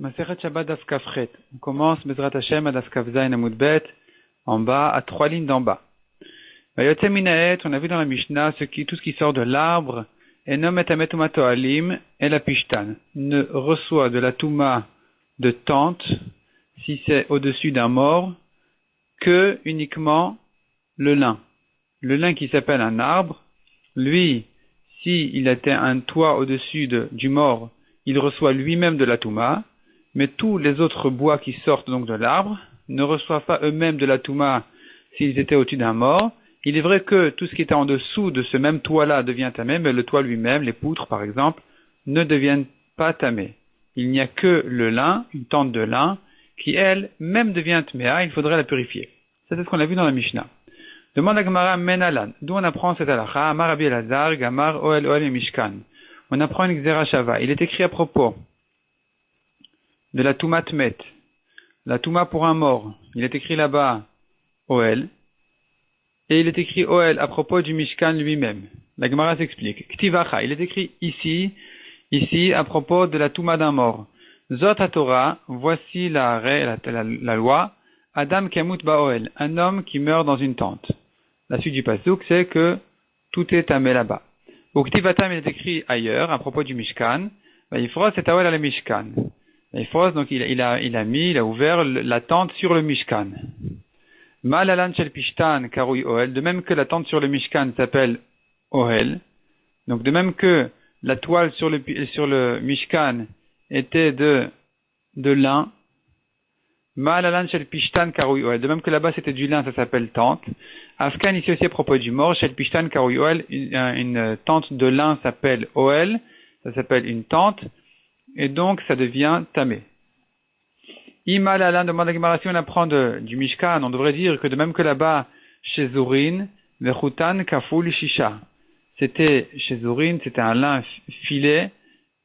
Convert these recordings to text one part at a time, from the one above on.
Masechet Shabbat Daf Kafret. On commence Bezrat Hashem à Daf Kaf Zayin Amud Bet, en bas, à 3 lignes d'en bas. Vayotze Minaet, on a vu dans la Mishnah, tout ce qui sort de l'arbre, Enom et Ametuma Toalim, et la Pishtan, ne reçoit de la Touma de tente, si c'est au-dessus d'un mort, que uniquement le lin. Le lin qui s'appelle un arbre, lui, s'il était un toit au-dessus du mort, il reçoit lui-même de la Touma, mais tous les autres bois qui sortent donc de l'arbre ne reçoivent pas eux-mêmes de la Touma s'ils étaient au-dessus d'un mort. Il est vrai que tout ce qui était en dessous de ce même toit-là devient tamé, mais le toit lui-même, les poutres par exemple, ne deviennent pas tamés. Il n'y a que le lin, une tente de lin, qui elle-même devient tméa, il faudrait la purifier. C'est ce qu'on a vu dans la Mishnah. Demande à Gemara Menalan, d'où on apprend cette halakha, Amar Rabbi Elazar, Gamar Oel Oel et Mishkan. On apprend une Xera Shava. Il est écrit à propos de la Touma Tmet, la Touma pour un mort. Il est écrit là-bas Oel, et il est écrit Oel à propos du Mishkan lui-même. La Gemara s'explique. Ktivacha, il est écrit ici à propos de la Touma d'un mort. Zot HaTorah, voici la loi, Adam Kamut Ba'oel, un homme qui meurt dans une tente. La suite du pasuk, c'est que tout est tamé là-bas. Ou Ktivatam, il est écrit ailleurs, à propos du Mishkan, Vaïfros et Taoel al Mishkan. Vaïfros, donc il a ouvert la tente sur le Mishkan. Malalan shel Pishtan Karoui Oel, de même que la tente sur le Mishkan s'appelle Ohel, donc de même que la toile sur le Mishkan était de lin, Malalan shel Pishtan Karoui Oel, de même que là-bas c'était du lin, ça s'appelle tente. Afkan ici aussi à propos du mort, shel Pishtan Karoui Oel, une tente de lin s'appelle Oel, ça s'appelle une tente, et donc ça devient tamé. Imalalan demande à Gemara, si on apprend du Mishkan, on devrait dire que de même que là-bas, chez Zorin, le Chutan Kaful Shisha. C'était un lin filé,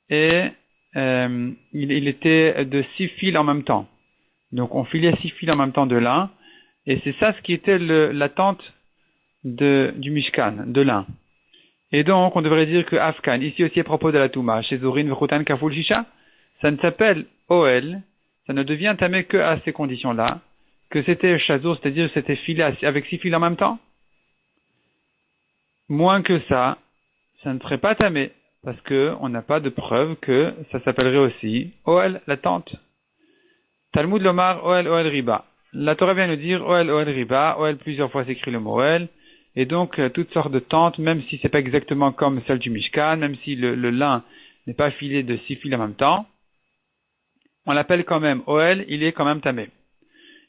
et il était de 6 fils en même temps. Donc on filait 6 fils en même temps de lin, et c'est ça ce qui était la tente du Mishkan, de lin. Et donc on devrait dire que Afkan, ici aussi à propos de la Touma, chez Zorin, le Chutan Kaful Shisha, ça ne s'appelle Oel, ça ne devient tamé que à ces conditions-là, que c'était chazo, c'est-à-dire c'était filé avec 6 fils en même temps. Moins que ça ne serait pas tamé, parce que on n'a pas de preuve que ça s'appellerait aussi Oel, la tente. Talmud Lomar Oel Oel Riba. La Torah vient nous dire Oel Oel Riba, Oel plusieurs fois s'écrit le mot Oel, et donc toutes sortes de tentes, même si c'est pas exactement comme celle du Mishkan, même si le lin n'est pas filé de 6 fils en même temps, on l'appelle quand même Oel, il est quand même tamé.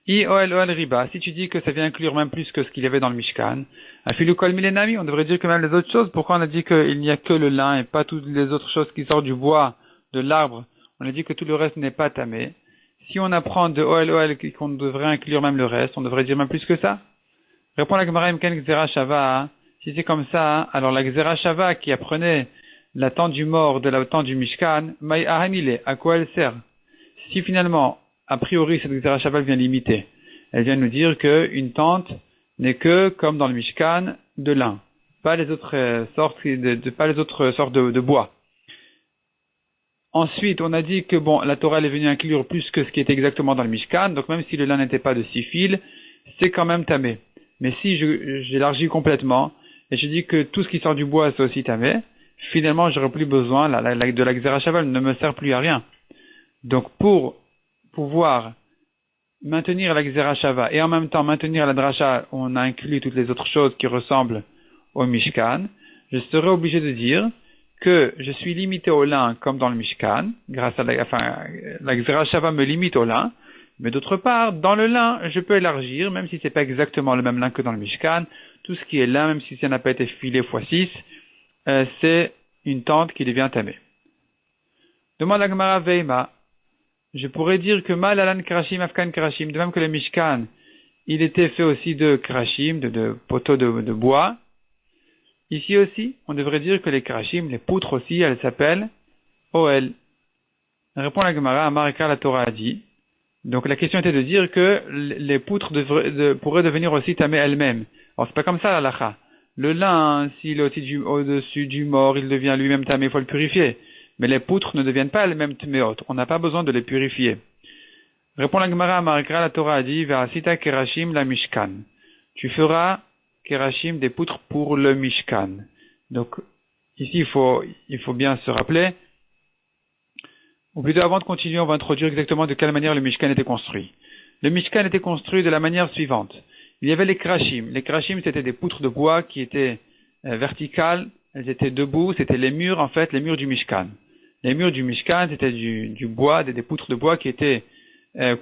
I Oel Oel Riba, si tu dis que ça vient inclure même plus que ce qu'il y avait dans le Mishkan, Afilu Kol Milenami, on devrait dire que même les autres choses, pourquoi on a dit qu'il n'y a que le lin et pas toutes les autres choses qui sortent du bois, de l'arbre, on a dit que tout le reste n'est pas tamé. Si on apprend de Oel Oel qu'on devrait inclure même le reste, on devrait dire même plus que ça. Répond la Gemara Imken Xera Shava, si c'est comme ça, alors la Xera Shava qui apprenait la tente du mort de la tente du Mishkan, Maï Ahamile, à quoi elle sert? Si finalement, a priori, cette Xera Shava vient limiter, elle vient nous dire qu'une tente n'est que, comme dans le Mishkan, de lin, pas les autres sortes de bois. Ensuite, on a dit que la Torah elle est venue inclure plus que ce qui était exactement dans le Mishkan, donc même si le lin n'était pas de 6 fils, c'est quand même tamé. Mais si j'élargis complètement, et je dis que tout ce qui sort du bois c'est aussi tamé, finalement j'aurais plus besoin, de la Xera Shava ne me sert plus à rien. Donc pour pouvoir maintenir la Xera Shava et en même temps maintenir la dracha, on a inclus toutes les autres choses qui ressemblent au Mishkan, je serais obligé de dire que je suis limité au lin comme dans le Mishkan, grâce à la Xera Shava me limite au lin, mais d'autre part, dans le lin, je peux élargir, même si c'est pas exactement le même lin que dans le Mishkan, tout ce qui est lin, même si ça n'a pas été filé x6, c'est une tente qui devient tamée. Demande à Gemara Veima. Je pourrais dire que Mal Alan Krashim Afkan Krashim, de même que le Mishkan, il était fait aussi de Krashim, de poteaux de bois. Ici aussi, on devrait dire que les Krashim, les poutres aussi, elles s'appellent Oel. Répond la Gemara, Amarika la Torah a dit. Donc la question était de dire que les poutres pourraient devenir aussi tamées elles-mêmes. Alors c'est pas comme ça la lacha. Le lin, s'il est aussi au-dessus du mort, il devient lui-même tamé, il faut le purifier. Mais les poutres ne deviennent pas elles-mêmes tmeot. On n'a pas besoin de les purifier. Répond la Gemara, Marikra, la Torah a dit, Ve'asita kerashim la mishkan. Tu feras kerashim des poutres pour le mishkan. Donc, ici, il faut bien se rappeler, ou plutôt avant de continuer, on va introduire exactement de quelle manière le mishkan était construit. Le mishkan était construit de la manière suivante. Il y avait les kerashim. Les kerashim, c'était des poutres de bois qui étaient verticales, elles étaient debout, c'était les murs, en fait, les murs du mishkan. Les murs du mishkan, c'était du bois, des poutres de bois qui étaient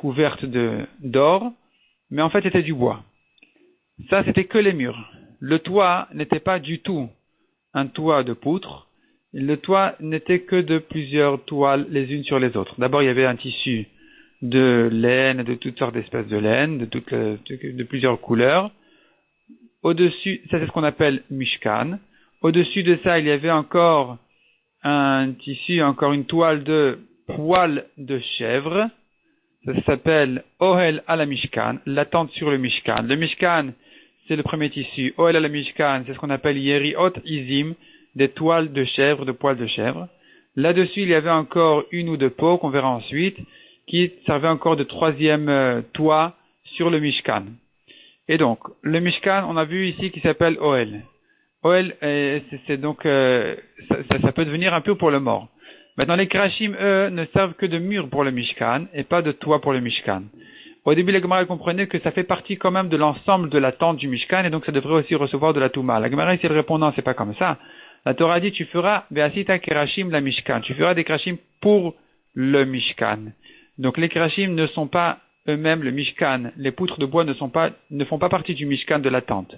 couvertes d'or, mais en fait, c'était du bois. Ça, c'était que les murs. Le toit n'était pas du tout un toit de poutres. Le toit n'était que de plusieurs toiles les unes sur les autres. D'abord, il y avait un tissu de laine, de toutes sortes d'espèces de laine, de plusieurs couleurs. Au-dessus, ça c'est ce qu'on appelle mishkan. Au-dessus de ça, il y avait encore un tissu, encore une toile de poils de chèvre. Ça s'appelle Ohel à la Mishkan, la tente sur le Mishkan. Le Mishkan, c'est le premier tissu. Ohel à la Mishkan, c'est ce qu'on appelle Yeriot Izim, des toiles de chèvre, de poils de chèvre. Là-dessus, il y avait encore une ou deux peaux, qu'on verra ensuite, qui servait encore de troisième toit sur le Mishkan. Et donc, le Mishkan, on a vu ici qui s'appelle Ohel. Ohel, c'est donc, ça peut devenir un peu pour le mort. Maintenant, les Kerashim, eux, ne servent que de mur pour le Mishkan et pas de toit pour le Mishkan. Au début, la Gemara comprenait que ça fait partie quand même de l'ensemble de la tente du Mishkan et donc ça devrait aussi recevoir de la Touma. La Gemara ici, elle répond non, c'est pas comme ça. La Torah dit, tu feras Be'asita Kerashim la Mishkan. Tu feras des Kerashim pour le Mishkan. Donc les Kerashim ne sont pas eux-mêmes le Mishkan. Les poutres de bois ne font pas partie du Mishkan de la tente.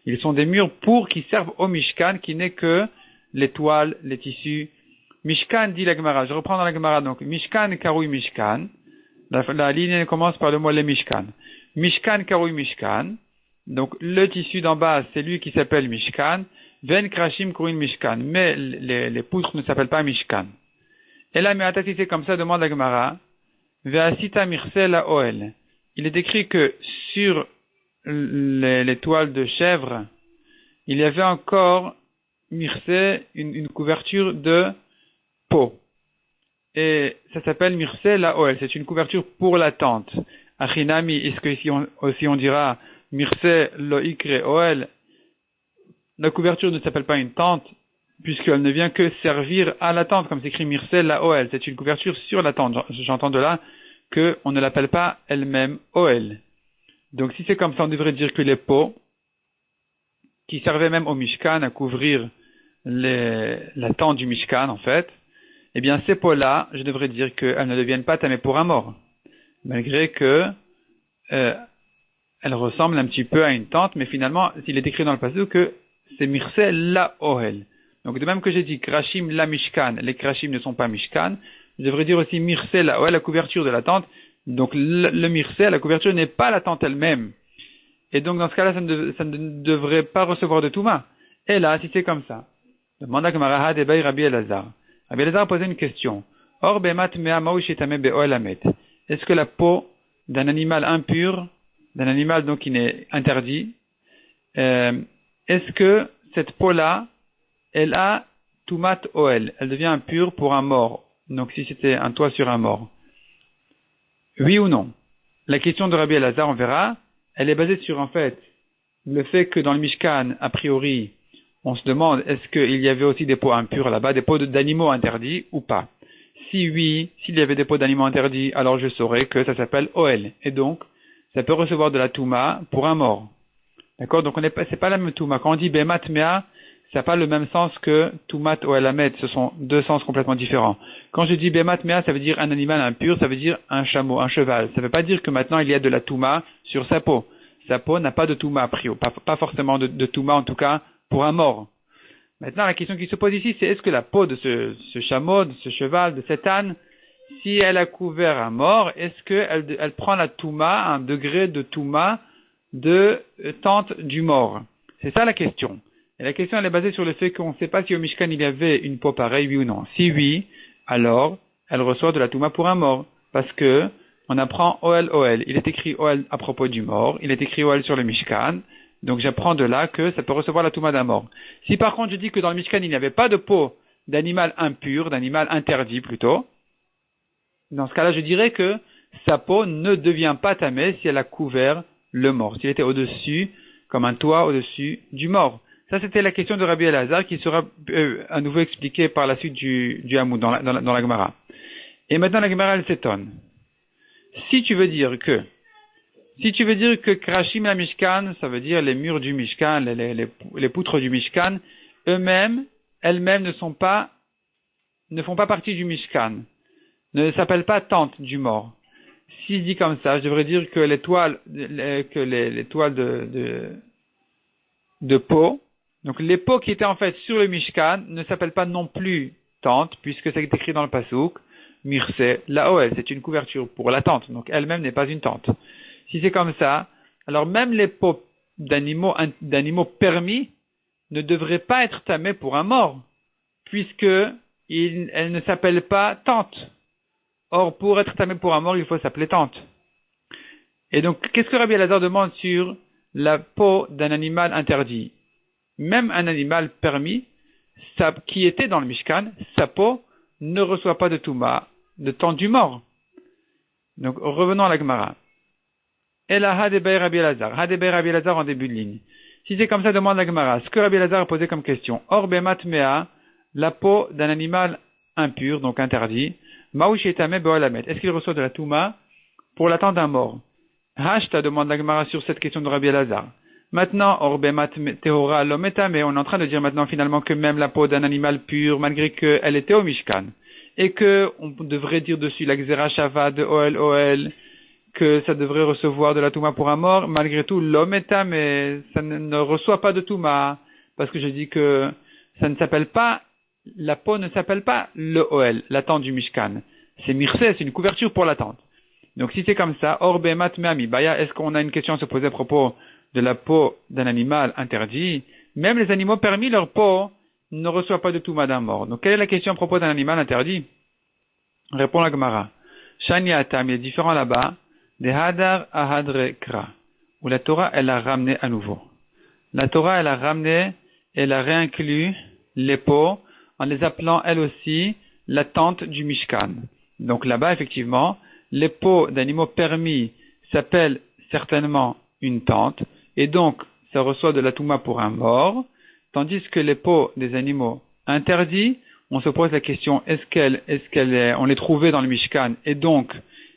Ils sont des murs qui servent au Mishkan, qui n'est que les toiles, les tissus. Mishkan, dit la Gemara. Je reprends dans la Gemara. Donc, Mishkan, Karoui, Mishkan. La ligne commence par le mot le Mishkan. Mishkan, Karoui, Mishkan. Donc, le tissu d'en bas, c'est lui qui s'appelle Mishkan. Ven, Krashim, Kourin, Mishkan. Mais les poutres ne s'appellent pas Mishkan. Et là, mais si c'est comme ça, demande la Gemara. Ve'asita mirsel la Oel. Il est écrit que sur les toiles de chèvre, il y avait encore mirsé, une couverture de peau. Et ça s'appelle mirsé la Oel. C'est une couverture pour la tente. Achinami, est-ce que ici aussi on dira mirsé lo ikre Oel? La couverture ne s'appelle pas une tente, puisqu'elle ne vient que servir à la tente, comme c'est écrit mirsé la Oel. C'est une couverture sur la tente. J'entends de là qu'on ne l'appelle pas elle-même Oel. Donc si c'est comme ça, on devrait dire que les peaux, qui servaient même au Mishkan à couvrir la tente du Mishkan en fait, eh bien ces peaux-là, je devrais dire qu'elles ne deviennent pas tamées pour un mort, malgré que elles ressemblent un petit peu à une tente, mais finalement, il est écrit dans le passage que c'est Mirsé la Ohel. Donc de même que j'ai dit Krashim la Mishkan, les Krashim ne sont pas Mishkan, je devrais dire aussi Mirsé la Ohel, la couverture de la tente. Donc le Mirsé, la couverture n'est pas la tente elle-même. Et donc dans ce cas-là, ça ne devrait pas recevoir de Touma. Et là, si c'est comme ça, demande à Gemara Debay Rabbi Elazar. Rabbi Elazar a posé une question. Or bemat mea maou shetame be'oel amet. Est-ce que la peau d'un animal impur, d'un animal donc qui n'est interdit, est-ce que cette peau-là, elle a Toumat Oel, elle devient impure pour un mort. Donc si c'était un toit sur un mort. Oui ou non? La question de Rabbi Elazar, on verra, elle est basée sur en fait le fait que dans le Mishkan, a priori, on se demande est-ce qu'il y avait aussi des peaux impures là-bas, des peaux d'animaux interdits ou pas. Si oui, s'il y avait des peaux d'animaux interdits, alors je saurais que ça s'appelle Oel. Et donc, ça peut recevoir de la Touma pour un mort. D'accord? Donc c'est pas la même Touma. Quand on dit Bemat Mea, ça n'a pas le même sens que Toumat Oel Amet. Ce sont deux sens complètement différents. Quand je dis Bemat Mea, ça veut dire un animal impur, ça veut dire un chameau, un cheval. Ça ne veut pas dire que maintenant il y a de la Touma sur sa peau. Sa peau n'a pas de Touma a priori, pas forcément de Touma en tout cas pour un mort. Maintenant la question qui se pose ici, c'est est-ce que la peau de ce chameau, de ce cheval, de cet âne, si elle a couvert un mort, est-ce qu'elle prend la Touma, un degré de Touma de tente du mort? C'est ça la question. Et la question elle est basée sur le fait qu'on ne sait pas si au Mishkan il y avait une peau pareille, oui ou non. Si oui, alors elle reçoit de la Touma pour un mort. Parce que on apprend Oel Oel. Il est écrit Oel à propos du mort, il est écrit Oel sur le Mishkan. Donc j'apprends de là que ça peut recevoir la Touma d'un mort. Si par contre je dis que dans le Mishkan il n'y avait pas de peau d'animal impur, d'animal interdit plutôt, dans ce cas-là, je dirais que sa peau ne devient pas tamée si elle a couvert le mort, s'il était au-dessus, comme un toit au-dessus du mort. Ça, c'était la question de Rabbi Elazar qui sera à nouveau expliquée par la suite du Hamoud dans la Gemara. Et maintenant, la Gemara, elle s'étonne. Si tu veux dire que Krashim la Mishkan, ça veut dire les murs du Mishkan, les poutres du Mishkan, elles-mêmes ne font pas partie du Mishkan, ne s'appellent pas tentes du mort. Si je dis comme ça, je devrais dire que les toiles de peau, donc les peaux qui étaient en fait sur le Mishkan, ne s'appellent pas non plus tentes, puisque c'est écrit dans le Pasuk, Mirse, la Oel, c'est une couverture pour la tente, donc elle-même n'est pas une tente. Si c'est comme ça, alors même les peaux d'animaux permis ne devraient pas être tamées pour un mort, puisque elles ne s'appellent pas tente. Or, pour être tamé pour un mort, il faut s'appeler tente. Et donc, qu'est-ce que Rabbi Elazar demande sur la peau d'un animal interdit? Même un animal permis, qui était dans le Mishkan, sa peau ne reçoit pas de touma, de tente du mort. Donc, revenons à la Gemara. Ela Hadebei Rabbi Elazar. Hadebei Rabbi Elazar en début de ligne. Si c'est comme ça, demande la Gemara. Ce que Rabbi Elazar a posé comme question. Or bemat mea, la peau d'un animal impur, donc interdit. Maouch etame be'olamet. Est-ce qu'il reçoit de la touma pour l'attente d'un mort? Hashta demande la Gemara sur cette question de Rabbi Elazar. Maintenant, or bemat tehora lometame. On est en train de dire maintenant finalement que même la peau d'un animal pur, malgré qu'elle était au Mishkan, et que on devrait dire dessus la Gzera Shava de Oel, que ça devrait recevoir de la touma pour un mort, malgré tout, l'homme est mais ça ne reçoit pas de touma, parce que je dis que ça ne s'appelle pas, la peau ne s'appelle pas le Oel, la tente du Mishkan. C'est Mirse, c'est une couverture pour la tente. Donc si c'est comme ça, Orbe Mat Meami Baya, est-ce qu'on a une question à se poser à propos de la peau d'un animal interdit? Même les animaux permis, leur peau ne reçoit pas de touma d'un mort. Donc quelle est la question à propos d'un animal interdit? Répond la Gemara. Shani Atam, il est différent là-bas. De Hadar à Hadre Kra, où la Torah, elle a ramené à nouveau. La Torah, elle a ramené, elle a réinclus les peaux, en les appelant, elle aussi, la tente du Mishkan. Donc là-bas, effectivement, les peaux d'animaux permis s'appellent certainement une tente, et donc, ça reçoit de la touma pour un mort, tandis que les peaux des animaux interdits, on se pose la question, on les trouvait dans le Mishkan, et donc,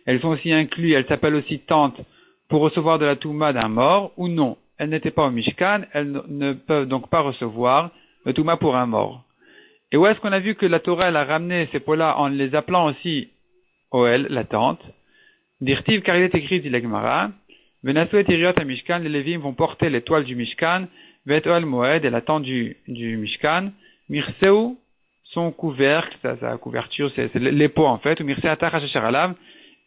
elles sont aussi incluses, elles s'appellent aussi tentes pour recevoir de la touma d'un mort, ou non. Elles n'étaient pas au Mishkan, elles ne peuvent donc pas recevoir le touma pour un mort. Et où est-ce qu'on a vu que la Torah, elle a ramené ces peaux-là en les appelant aussi Oel, la tente? Dirtiv, car il est écrit, dit la Gemara, Venasu et Iriot à Mishkan, les Lévim vont porter les toiles du Mishkan, Vet Oel Moed, et la tente du Mishkan, Mirseu, son couvercle, sa couverture, c'est les peaux en fait, ou Mirseu Atachash Asheralav,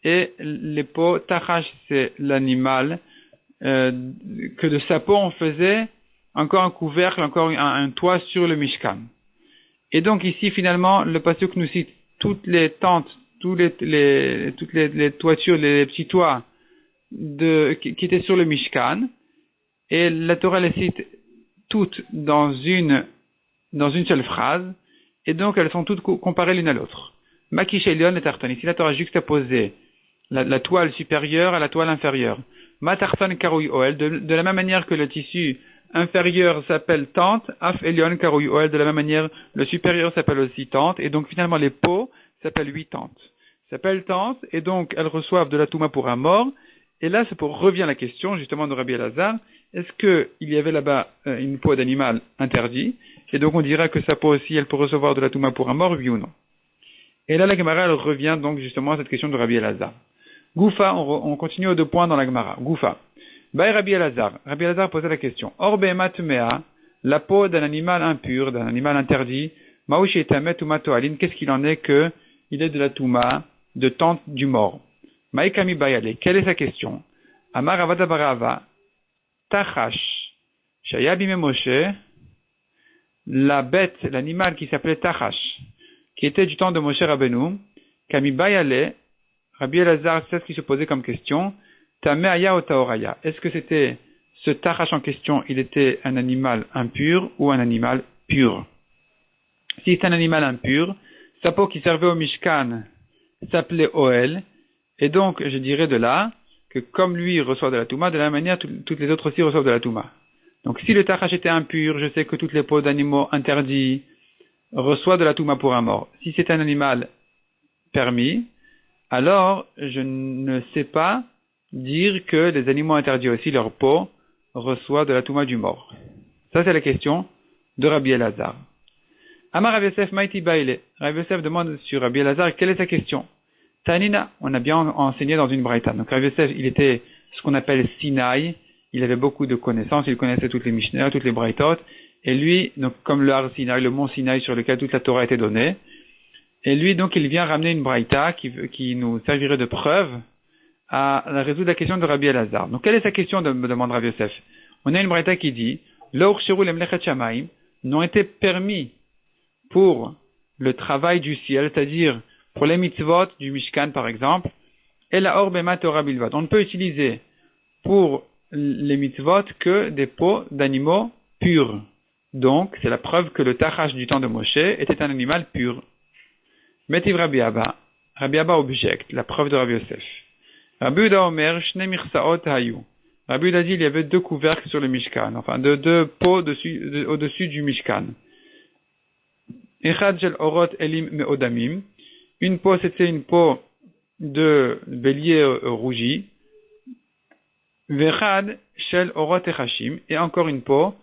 et les peaux, Tachash, c'est l'animal, que de sa peau on faisait encore un couvercle, encore un toit sur le Mishkan. Et donc ici finalement le pasuk nous cite toutes les tentes, toutes les toitures, les petits toits qui étaient sur le Mishkan, et la Torah les cite toutes dans une seule phrase, et donc elles sont toutes comparées l'une à l'autre. Makish Elion et Tartan. Ici la Torah a juxtaposé la toile supérieure à la toile inférieure. Matartan Karoui Oel, de la même manière que le tissu inférieur s'appelle tente, Af Elion Karoui Oel, de la même manière le supérieur s'appelle aussi tente, et donc finalement les peaux s'appellent 8 tentes. S'appellent tentes, et donc elles reçoivent de la touma pour un mort, et là revient la question justement de Rabbi Elazar, est-ce qu'il y avait là-bas une peau d'animal interdit, et donc on dira que sa peau aussi elle peut recevoir de la touma pour un mort, oui ou non. Et là la Gemara elle revient donc justement à cette question de Rabbi Elazar. Goufa, on continue aux 2 points dans la Gemara. Goufa. Baï Rabbi Elazar. Rabbi Elazar posait la question. Orbe matmea, la peau d'un animal impur, d'un animal interdit, maouch et tamet ou matoalin, qu'est-ce qu'il en est que il est de la touma, de tente du mort? Maïkami bayale. Quelle est sa question? Amar avada barava, tachash, shayabime Moshe, la bête, l'animal qui s'appelait Tachash, qui était du temps de Moshe Rabbeinu, Kami bayale, Rabbi Elazar, c'est ce qui se posait comme question. Tameaya ou Taoraya. Est-ce que c'était ce Tachash en question, il était un animal impur ou un animal pur? Si c'est un animal impur, sa peau qui servait au Mishkan s'appelait Oel, et donc je dirais de là que comme lui reçoit de la Touma, de la même manière toutes les autres aussi reçoivent de la Touma. Donc si le Tachash était impur, je sais que toutes les peaux d'animaux interdits reçoivent de la Touma pour un mort. Si c'est un animal permis, alors je ne sais pas dire que les animaux interdits aussi, leur peau reçoit de la Touma du mort. Ça c'est la question de Rabbi Elazar. Amar Rabbi Yosef Maïti Baile. Rabbi Yosef demande sur Rabbi Elazar quelle est sa question. Tanina, on a bien enseigné dans une braïta. Donc Rabbi Yosef, il était ce qu'on appelle Sinaï, il avait beaucoup de connaissances, il connaissait toutes les Mishnah, toutes les braïtot, et lui, donc comme le Har Sinaï, le mont Sinaï sur lequel toute la Torah a été donnée, et lui donc il vient ramener une braïta qui nous servirait de preuve à résoudre la question de Rabbi Elazar. Donc quelle est sa question, me demande Rabbi Yosef. On a une braïta qui dit L'or shiru lemlechet shamayim n'ont été permis pour le travail du ciel, c'est-à-dire pour les mitzvot du Mishkan par exemple, et la orbema Torah bilvat. On ne peut utiliser pour les mitzvot que des peaux d'animaux purs. Donc, c'est la preuve que le tachash du temps de Moshe était un animal pur. Metiv Rabbi Abba. Rabbi Abba objecte, la preuve de Rabbi Yosef. Rabbi Uda Omer, Shne Mirsaot Hayu. Rabbi Uda dit il y avait deux couvercles sur le Mishkan, enfin deux peaux au-dessus du Mishkan. Echad Shel Orot Elim Meodamim. Une peau, c'était une peau de bélier rougi. Vechad Shel Orot Echashim. Et encore une peau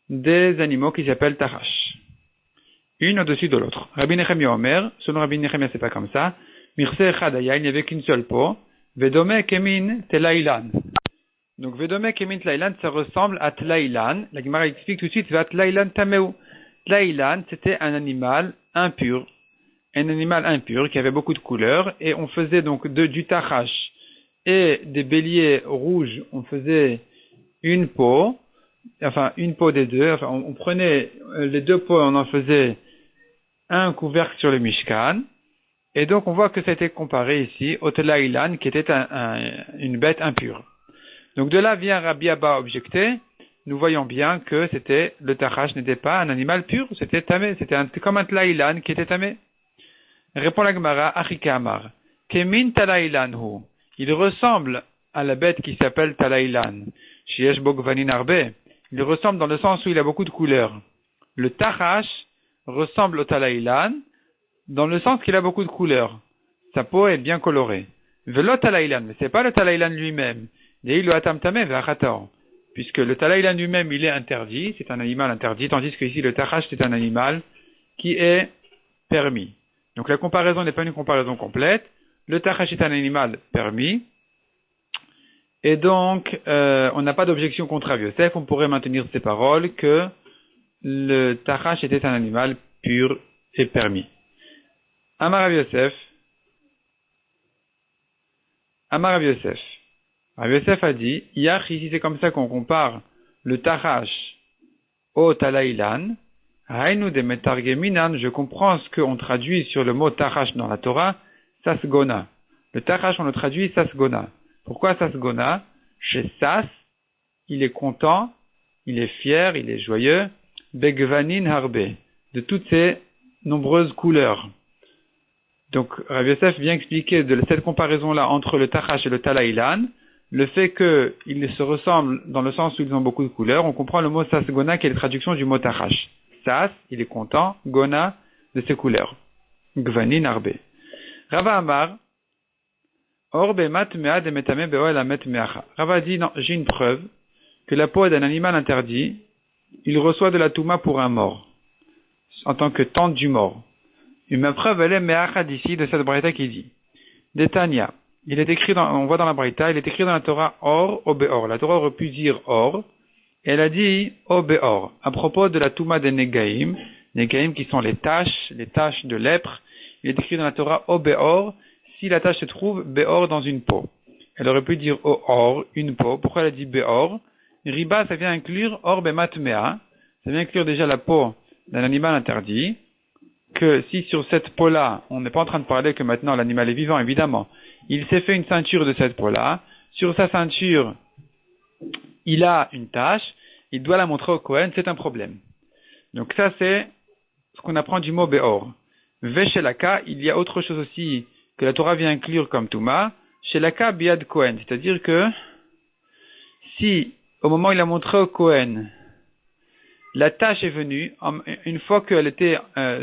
des animaux qui s'appellent Tachash. Une au-dessus de l'autre. Rabbi Nechemia Omer, selon Rabbi Nechemia c'est pas comme ça. Mirse Echadaya, il n'y avait qu'une seule peau. Vedome Kemin Telailan. Donc Vedome Kemin Telailan, ça ressemble à Telailan. La Gemara explique tout de suite, va Telailan Tameu. Telailan, c'était un animal impur. Un animal impur qui avait beaucoup de couleurs. Et on faisait donc du tachash et des béliers rouges, on faisait une peau. Enfin, une peau des deux. Enfin, on prenait les deux peaux, on en faisait un couvercle sur le Mishkan. Et donc, on voit que ça a été comparé ici au Telailan, qui était une bête impure. Donc, de là vient Rabbi Abba objecter. Nous voyons bien que le tachash n'était pas un animal pur, c'était tamé. C'était comme un Telailan qui était tamé. Répond la Gemara, Achika Amar. Kemin Telailan hu. Il ressemble à la bête qui s'appelle Telailan. Shiesh Bogvanin Arbe. Il ressemble dans le sens où il a beaucoup de couleurs. Le tachash ressemble au Telailan dans le sens qu'il a beaucoup de couleurs. Sa peau est bien colorée. Velo Telailan, mais c'est pas le Telailan lui-même. Puisque le Telailan lui-même, il est interdit, c'est un animal interdit, tandis que ici le tachash c'est un animal qui est permis. Donc la comparaison n'est pas une comparaison complète. Le tachash est un animal permis. Et donc, on n'a pas d'objection contre Rabbi Yosef. On pourrait maintenir ces paroles que le tachash était un animal pur et permis. Amar Rabbi Yosef. Amar Rabbi Yosef. Rabbi Yosef a dit, Yach, ici c'est comme ça qu'on compare le tachash au talailan. Hainu de metargeminan, je comprends ce qu'on traduit sur le mot tachash dans la Torah, sasgona. Le tachash, on le traduit sasgona. Pourquoi Sasgona? Chez Sas, il est content, il est fier, il est joyeux. Begvanin harbe, de toutes ces nombreuses couleurs. Donc, Rabbi Yosef vient expliquer de cette comparaison-là entre le tachash et le talailan, le fait qu'ils se ressemblent dans le sens où ils ont beaucoup de couleurs. On comprend le mot Sasgona qui est la traduction du mot tachash. Sas, il est content, Gona, de ses couleurs. Gvanin harbe. Rava Amar, Rava dit, non, j'ai une preuve que la peau d'un animal interdit, il reçoit de la touma pour un mort, en tant que tente du mort. Et ma preuve, elle est me'acha d'ici, de cette braïta qui dit, Detania, il est écrit on voit dans la braïta, il est écrit dans la Torah, or, obeor. La Torah aurait pu dire or, et elle a dit, obeor, à propos de la touma des Negaïm qui sont les taches de lèpre, il est écrit dans la Torah, obeor, si la tache se trouve béor dans une peau. Elle aurait pu dire or, une peau. Pourquoi elle a dit béor? Riba, ça vient inclure or bematmea. Ça vient inclure déjà la peau d'un animal interdit. Que si sur cette peau-là, on n'est pas en train de parler que maintenant l'animal est vivant, évidemment. Il s'est fait une ceinture de cette peau-là. Sur sa ceinture, il a une tache. Il doit la montrer au Kohen, c'est un problème. Donc ça, c'est ce qu'on apprend du mot Beor. Veshelaka, il y a autre chose aussi que la Torah vient inclure comme Touma. Shelaka biad Kohen, c'est-à-dire que si, au moment où il a montré au Kohen, la tâche est venue, une fois qu'elle était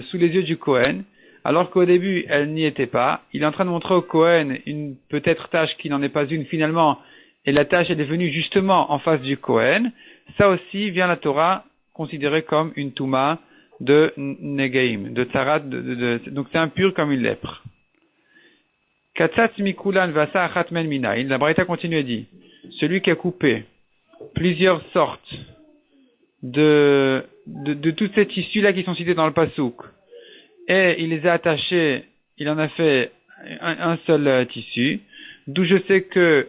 sous les yeux du Kohen, alors qu'au début elle n'y était pas, il est en train de montrer au Kohen une peut-être tâche qui n'en est pas une finalement, et la tâche elle est venue justement en face du Kohen, ça aussi vient la Torah considérer comme une Touma de Negaim, de Tzarat, donc c'est impur comme une lèpre. Katsatz mikulan vasa achat men minayin, la Braïta continue et dit, celui qui a coupé plusieurs sortes de tous ces tissus-là qui sont cités dans le Passouk, et il les a attachés, il en a fait un seul tissu, d'où je sais que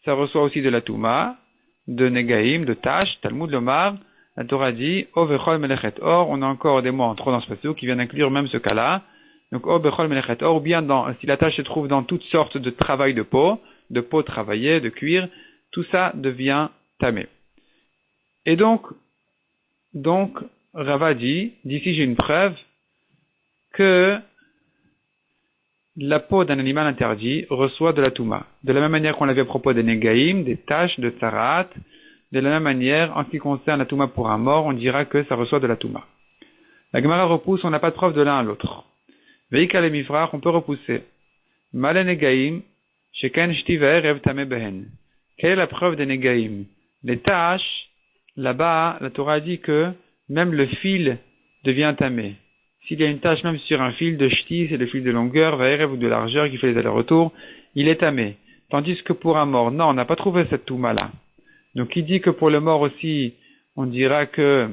ça reçoit aussi de la Touma, de Negaim, de Tash, Talmud Lomar, la Torah dit, O vechol melechet or, on a encore des mots en trop dans ce Passouk qui viennent inclure même ce cas-là, donc O vechol melechet or, ou bien si la tâche se trouve dans toutes sortes de travail de peau travaillée, de cuir, tout ça devient tamé. Et donc, Rava dit, d'ici j'ai une preuve, que la peau d'un animal interdit reçoit de la Touma. De la même manière qu'on l'avait à propos des Negaim, des taches, de Tzarat, de la même manière, en ce qui concerne la Touma pour un mort, on dira que ça reçoit de la Touma. La Gemara repousse, on n'a pas de preuve de l'un à l'autre. Veika le mifrach, on peut repousser. Male Negaim, sheken shtiver rev tameh behen. Quelle est la preuve des Negaim? Les taches, là-bas, la Torah dit que même le fil devient tamé. S'il y a une tache même sur un fil de ch'ti, c'est le fil de longueur, vaïrev ou de largeur qui fait les allers-retours, il est tamé. Tandis que pour un mort, non, on n'a pas trouvé cette touma-là. Donc il dit que pour le mort aussi, on dira que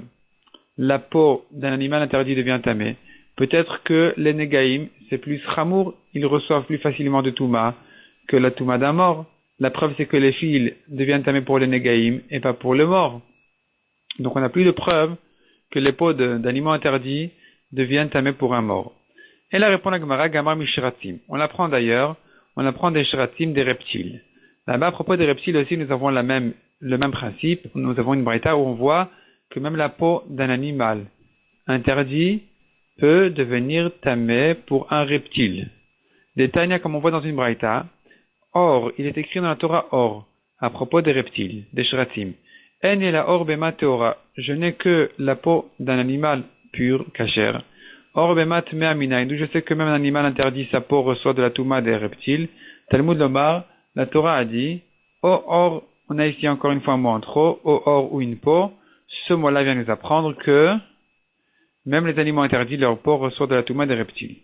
la peau d'un animal interdit devient tamé. Peut-être que les negaïm, c'est plus ramour, ils reçoivent plus facilement de touma que la touma d'un mort. La preuve c'est que les fils deviennent tamés pour les negaïm et pas pour le mort. Donc on n'a plus de preuve que les peaux d'animaux interdits deviennent tamés pour un mort. Et là répond la Gemara, Gamar Mishratim. On apprend d'ailleurs, on apprend des shratim, des reptiles. Là-bas, à propos des reptiles aussi, nous avons le même principe. Nous avons une braïta où on voit que même la peau d'un animal interdit peut devenir tamé pour un reptile. Des Tanya, comme on voit dans une braïta, or, il est écrit dans la Torah or, à propos des reptiles, des shratim. En la or bema teora. Je n'ai que la peau d'un animal pur, kasher. Or bemat me'aminayin, d'où je sais que même un animal interdit, sa peau reçoit de la touma des reptiles. Talmud Lomar, la Torah a dit, oh or, on a ici encore une fois un mot en trop, oh or ou une peau. Ce mot-là vient nous apprendre que même les animaux interdits, leur peau reçoit de la touma des reptiles.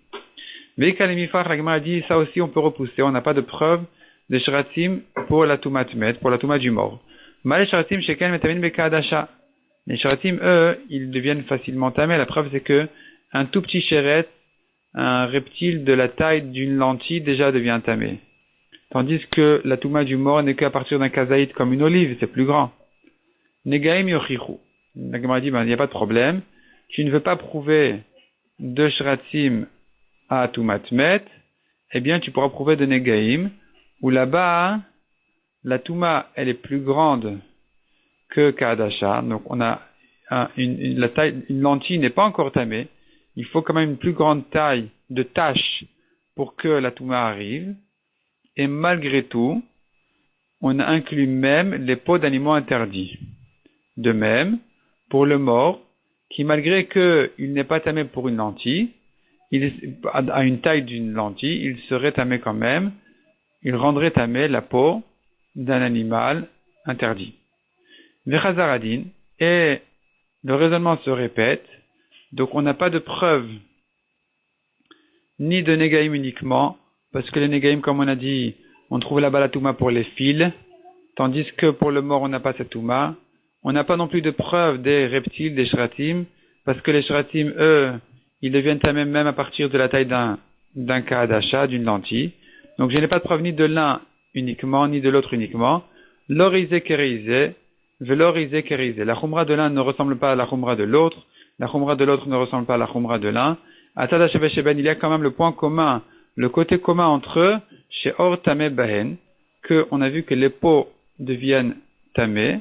Veikalemifar, la Gemara a dit, ça aussi on peut repousser, on n'a pas de preuve des shratim pour la touma tmet, pour la touma du mort. Mal shratim sheken metamin bekadasha. Les shratim, eux, ils deviennent facilement tamés. La preuve, c'est que un tout petit chéret, un reptile de la taille d'une lentille, déjà devient tamé. Tandis que la touma du mort n'est qu'à partir d'un kazaït comme une olive, c'est plus grand. Negaim yochichu. La Gemara dit, il n'y a pas de problème. Tu ne veux pas prouver de shratim à toumatmet, eh bien, tu pourras prouver de negaim, où là-bas, la touma, elle est plus grande que Kadasha, donc on a la taille, une lentille n'est pas encore tamée, il faut quand même une plus grande taille de tache pour que la touma arrive, et malgré tout, on inclut même les peaux d'animaux interdits. De même, pour le mort, qui malgré qu'il n'est pas tamé pour une lentille, il a une taille d'une lentille, il serait tamé quand même, il rendrait tamé la peau d'un animal interdit. Vechazaradin, et le raisonnement se répète, donc on n'a pas de preuve ni de Negaim uniquement, parce que les Negaim, comme on a dit, on trouve là-bas la Touma pour les fils, tandis que pour le mort on n'a pas cette Touma. On n'a pas non plus de preuve des reptiles, des shratim, parce que les shratim, eux, ils deviennent même à partir de la taille d'un kadasha, d'une lentille. Donc je n'ai pas de preuve ni de l'un uniquement, ni de l'autre uniquement. L'orisé kérisé, velorisé kérisé. La khumra de l'un ne ressemble pas à la khumra de l'autre, la khumra de l'autre ne ressemble pas à la khumra de l'un. À Tada Sheben, il y a quand même le point commun, le côté commun entre eux, chez Or Tameh Bahen, qu'on a vu que les peaux deviennent tamées,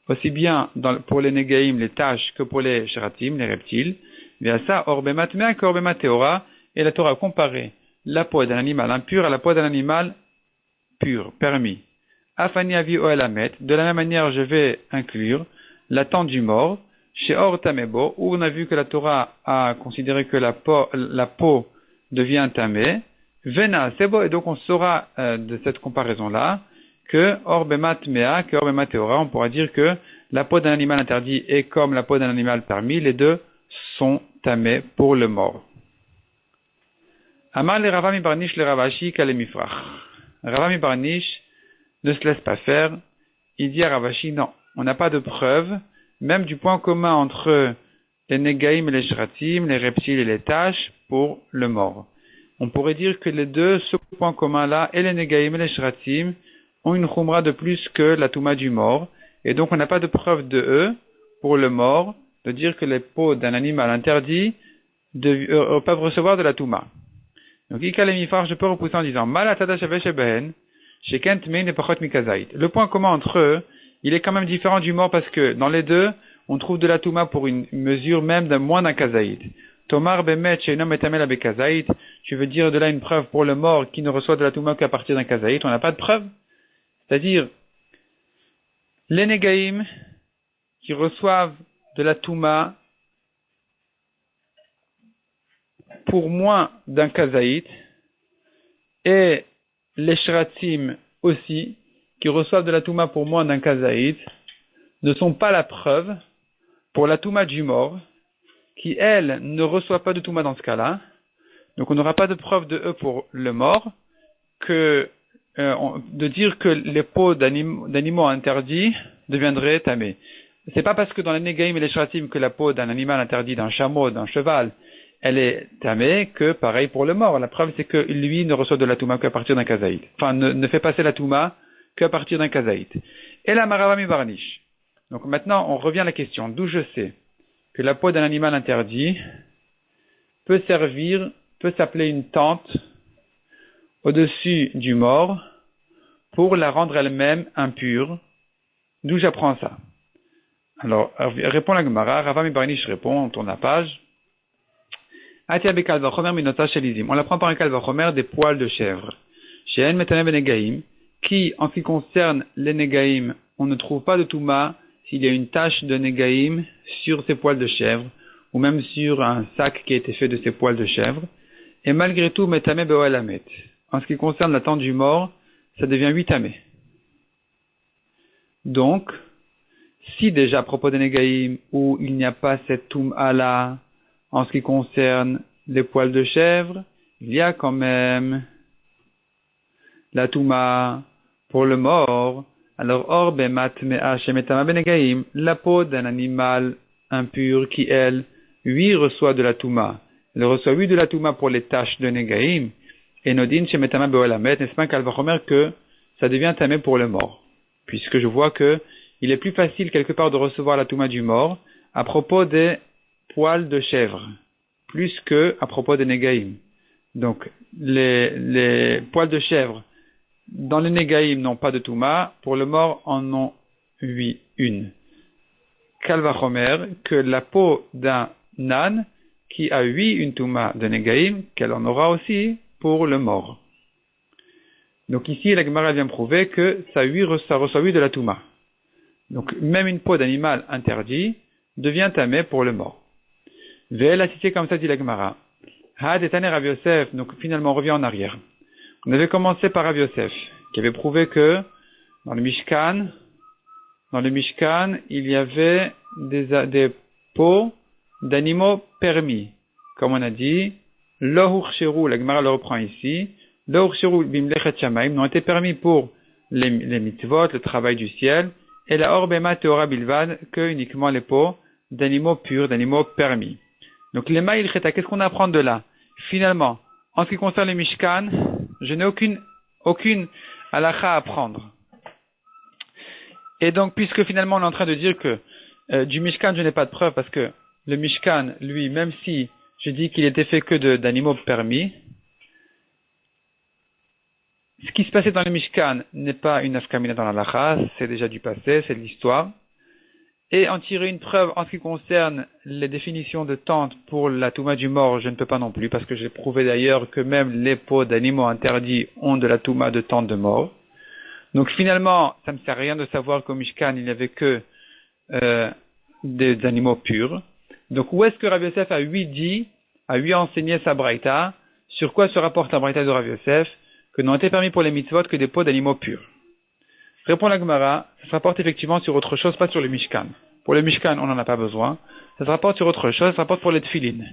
aussi bien pour les Negaim, les taches, que pour les shratim, les reptiles. Via ça, orbemat mea que orbemat teora, et la Torah a comparé la peau d'un animal impur à la peau d'un animal pur, permis. Afani avi oelamet, de la même manière je vais inclure la tente du mort, chez Or Tamebo, où on a vu que la Torah a considéré que la peau devient tamé, Vena, c'est beau, et donc on saura de cette comparaison-là que Orbemat Mea, que Orbemat Teora, on pourra dire que la peau d'un animal interdit est comme la peau d'un animal permis, les deux sont tamés pour le mort. Amar le Rava mi Barnish le Ravashi kalemifrach. Rava mi Barnish ne se laisse pas faire, il dit à Ravashi, non, on n'a pas de preuve, même du point commun entre les Negaïm et les Shratim, les reptiles et les taches, pour le mort. On pourrait dire que les deux, ce point commun-là, et les Negaïm et les Shratim, ont une Khumra de plus que la Touma du mort, et donc on n'a pas de preuve de eux, pour le mort, de dire que les peaux d'un animal interdit peuvent recevoir de la Touma. Donc, je peux repousser en disant, le point commun entre eux, il est quand même différent du mort parce que dans les deux, on trouve de la Touma pour une mesure même de moins d'un kazaïd. Tomar bemet sheinom etamel abekazaïd, tu veux dire de là une preuve pour le mort qui ne reçoit de la Touma qu'à partir d'un kazaïd, on n'a pas de preuve. C'est-à-dire, les Negaïm qui reçoivent de la Touma pour moins d'un kazaït, et les shratim aussi, qui reçoivent de la Touma pour moins d'un kazaït, ne sont pas la preuve pour la Touma du mort, qui elle ne reçoit pas de Touma dans ce cas-là. Donc on n'aura pas de preuve de eux pour le mort, de dire que les peaux d'animaux interdits deviendraient tamées. C'est pas parce que dans les Negaïm et les Shratim que la peau d'un animal interdit, d'un chameau, d'un cheval, elle est tamée, que pareil pour le mort. La preuve, c'est que lui ne reçoit de la Touma qu'à partir d'un kazaït. Enfin, ne fait passer la Touma qu'à partir d'un kazaït. Et la Marava mi Barnish. Donc maintenant, on revient à la question. D'où je sais que la peau d'un animal interdit peut s'appeler une tente au-dessus du mort pour la rendre elle-même impure. D'où j'apprends ça? Alors, répond la Gemara. Rava mi Barnish répond, on tourne la page. On l'apprend par un kalvachomer des poils de chèvre. Chez En Metanem Negaim, qui, en ce qui concerne les Negaim, on ne trouve pas de Touma s'il y a une tache de Negaim sur ces poils de chèvre, ou même sur un sac qui a été fait de ces poils de chèvre. Et malgré tout, Metame Beoalamet. En ce qui concerne la tente du mort, ça devient 8 amés. Donc, si déjà à propos des Negaim, où il n'y a pas cette Touma-là, en ce qui concerne les poils de chèvre, il y a quand même la Touma pour le mort. Alors, or bemat mea shemetama benegaim, la peau d'un animal impur qui, elle, lui reçoit de la Touma. Elle reçoit, lui, de la Touma pour les taches de Negaim. Et Nodin shemetama beolamet, n'est-ce pas qu'elle va remettre que ça devient tamé pour le mort. Puisque je vois que il est plus facile quelque part de recevoir la Touma du mort à propos des poils de chèvre, plus que à propos des Negaim. Donc, les poils de chèvre, dans les Negaim n'ont pas de Touma, pour le mort en ont une. Kalvachomer, que la peau d'un âne, qui a une Touma de Negaim, qu'elle en aura aussi pour le mort. Donc ici, la Gemara vient prouver que ça reçoit de la Touma. Donc, même une peau d'animal interdit devient tamé pour le mort. Ve'el a cité comme ça, dit la Gemara. Had et Rav Yosef, donc finalement on revient en arrière. On avait commencé par Rav Yosef, qui avait prouvé que dans le Mishkan, il y avait des peaux d'animaux permis. Comme on a dit, lo hurcheru, la Gemara le reprend ici, lo hurcheru bimlechet shamaim, n'ont été permis pour les mitzvot, le travail du ciel, et la orbema teora bilvad, que uniquement les peaux d'animaux purs, d'animaux permis. Donc, les maïl cheta, qu'est-ce qu'on apprend de là? Finalement, en ce qui concerne les Mishkan, je n'ai aucune halakha à apprendre. Et donc, puisque finalement on est en train de dire que du Mishkan, je n'ai pas de preuve, parce que le Mishkan, lui, même si je dis qu'il était fait que d'animaux permis, ce qui se passait dans le Mishkan n'est pas une afkamina dans la halakha, c'est déjà du passé, c'est de l'histoire. et en tirer une preuve en ce qui concerne les définitions de tente pour la touma du mort, je ne peux pas non plus, parce que j'ai prouvé d'ailleurs que même les peaux d'animaux interdits ont de la touma de tente de mort. Donc finalement, ça ne me sert à rien de savoir qu'au Mishkan, il n'y avait que des animaux purs. Donc où est-ce que Rav Yosef a enseigné sa braïta? Sur quoi se rapporte la braïta de Rav Yosef? Que n'ont été permis pour les mitzvot que des peaux d'animaux purs. Répond la Gemara, ça se rapporte effectivement sur autre chose, pas sur le Mishkan. Pour le Mishkan, on n'en a pas besoin. Ça se rapporte sur autre chose, ça se rapporte pour les tefilin.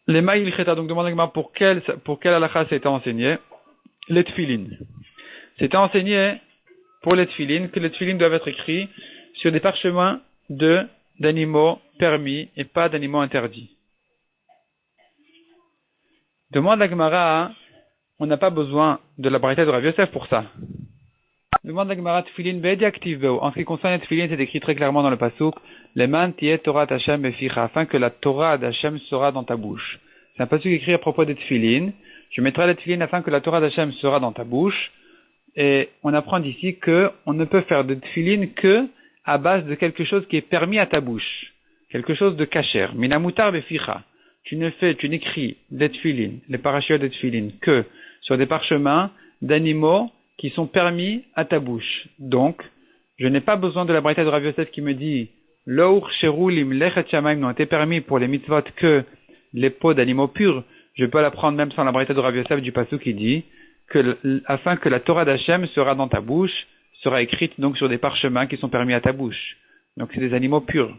Les maïl cheta, donc demande la Gemara pour quel halakha ça a été enseigné? Les tefilin. C'était enseigné pour les tefilin, que les tefilin doivent être écrits sur des parchemins d'animaux permis et pas d'animaux interdits. Demande la Gemara, on n'a pas besoin de la braïta de Rav Yosef pour ça. Demande la Gemara tefilin be'edi active. En ce qui concerne les tefilin, c'est écrit très clairement dans le pasuk, leman tiet Torah d'Hashem beficha, afin que la Torah d'Hashem sera dans ta bouche. C'est un pasuk écrit à propos des tefilin. Tu mettras les tefilin afin que la Torah d'Hashem sera dans ta bouche. Et on apprend d'ici que on ne peut faire de tefilin que à base de quelque chose qui est permis à ta bouche. Quelque chose de kasher. Minamutar beficha. Tu n'écris des tefilin, les parachutes des tefilin, que sur des parchemins d'animaux qui sont permis à ta bouche. Donc, je n'ai pas besoin de la braïta de Rav Yosef qui me dit L'our sherulim lechet shamayim n'ont été permis pour les mitzvot que les peaux d'animaux purs. Je peux la prendre même sans la braïta de Rav Yosef du pasuk qui dit que afin que la Torah d'Hashem sera dans ta bouche, sera écrite donc sur des parchemins qui sont permis à ta bouche. Donc c'est des animaux purs.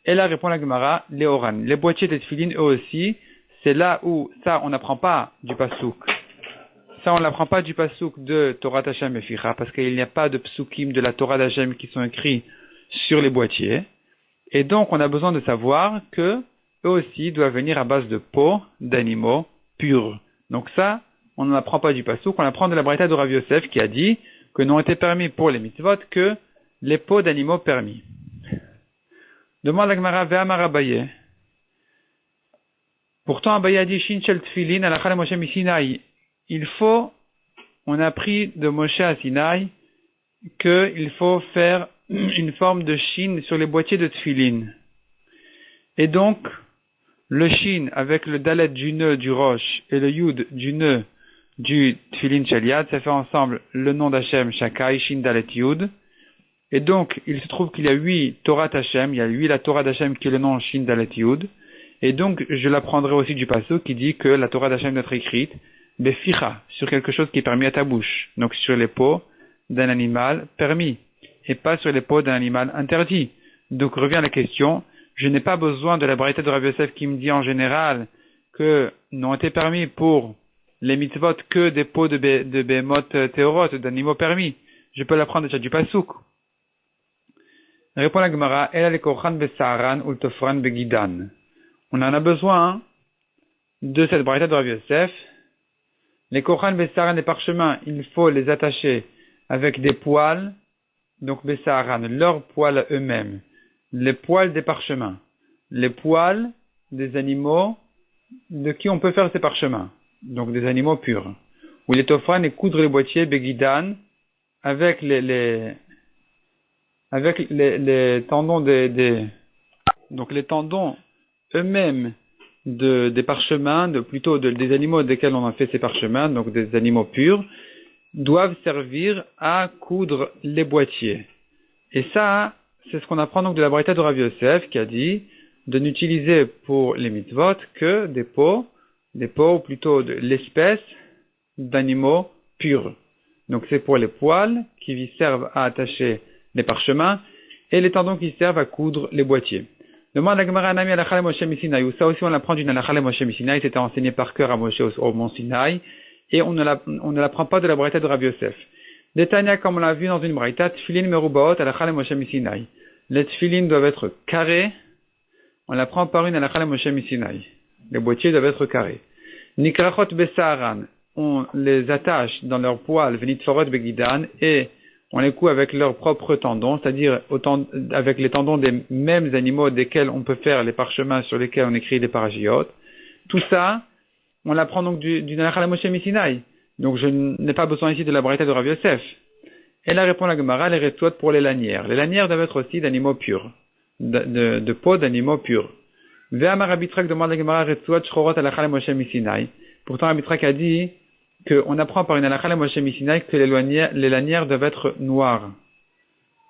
Et là répond la Gemara, les oran. Les boîtiers des tefilin eux aussi, c'est là où ça on n'apprend pas du pasuk. Ça on n'apprend pas du pasuk de Torah d'Hashem et Ficha, parce qu'il n'y a pas de psukim de la Torah d'Hashem qui sont écrits sur les boîtiers. Et donc on a besoin de savoir que eux aussi doivent venir à base de peaux d'animaux purs. Donc ça, on n'en apprend pas du pasuk, on apprend de la braïta de Rav Yosef qui a dit que n'ont été permis pour les mitzvot que les peaux d'animaux permis. Demande la Gemara ve'amar Abaye. Pourtant Abaye a dit Shin shel tefilin halakha le Moshe misinaï. On a appris de Moshe à Sinaï qu'il faut faire une forme de shin sur les boîtiers de tefilin. Et donc, le shin avec le dalet du nœud du roche et le yud du nœud du tefilin sheliad, ça fait ensemble le nom d'Hashem Shakai, shin dalet yud. Et donc, il se trouve qu'il y a 8 Torah d'Hashem, il y a 8 la Torah d'Hashem qui est le nom shin dalet yud. Et donc, je l'apprendrai aussi du pasuk qui dit que la Torah d'Hashem doit être écrite beficha, sur quelque chose qui est permis à ta bouche. Donc, sur les peaux d'un animal permis. Et pas sur les peaux d'un animal interdit. Donc revient la question, je n'ai pas besoin de la braïta de Rav Yosef qui me dit en général que n'ont été permis pour les mitzvot que des peaux de behemoth théorot, d'animaux permis. Je peux l'apprendre déjà du pasuk. Répond la Gemara, Ela le kochan besaran ul tofran begidan. On en a besoin de cette braïta de Rav Yosef. Les kochan besaran, les parchemins, il faut les attacher avec des poils. Donc, Bessaharan, leurs poils eux-mêmes, les poils des parchemins, les poils des animaux de qui on peut faire ces parchemins, donc des animaux purs. Ou les tofran et coudre les boîtiers Begidan avec les tendons donc les tendons eux-mêmes des parchemins, des animaux desquels on a fait ces parchemins, donc des animaux purs, doivent servir à coudre les boîtiers. Et ça, c'est ce qu'on apprend donc de la braïta de Rav Yosef qui a dit de n'utiliser pour les mitzvot que des peaux ou plutôt de l'espèce d'animaux purs. Donc c'est pour les poils qui servent à attacher les parchemins et les tendons qui servent à coudre les boîtiers. Demande la Gemara Anami Halakha le Moshe Misinaï. Ça aussi on l'apprend d'une Halakha le Moshe Misinaï, c'était enseigné par cœur à Moshe au mont Sinaï. Et on ne l'apprend pas de la braïta de Rav Yosef. Les Tanya, comme on l'a vu dans une braïta, tefilin merubaot halakha le Moshe misinaï. Les tefilin doivent être carrés. On l'apprend par une halakha le Moshe misinaï. Les boîtiers doivent être carrés. Nikrachot besaharan. On les attache dans leurs poils, venitforot begidan, et on les coud avec leurs propres tendons, c'est-à-dire avec les tendons des mêmes animaux desquels on peut faire les parchemins sur lesquels on écrit des paragiotes. Tout ça, on l'apprend donc du Halakha le Moshe Misinaï. Donc je n'ai pas besoin ici de la braïta de Rav Yosef. Et là répond la Gemara, les rétouot pour les lanières. Les lanières doivent être aussi d'animaux purs, de peau d'animaux purs. Ve'amar Rabitrak demande la Gemara rétouot shchorot alachal Moshe Misinaï. Pourtant Rabitrak a dit qu'on apprend par une alachal Moshe Misinaï que les lanières doivent être noires.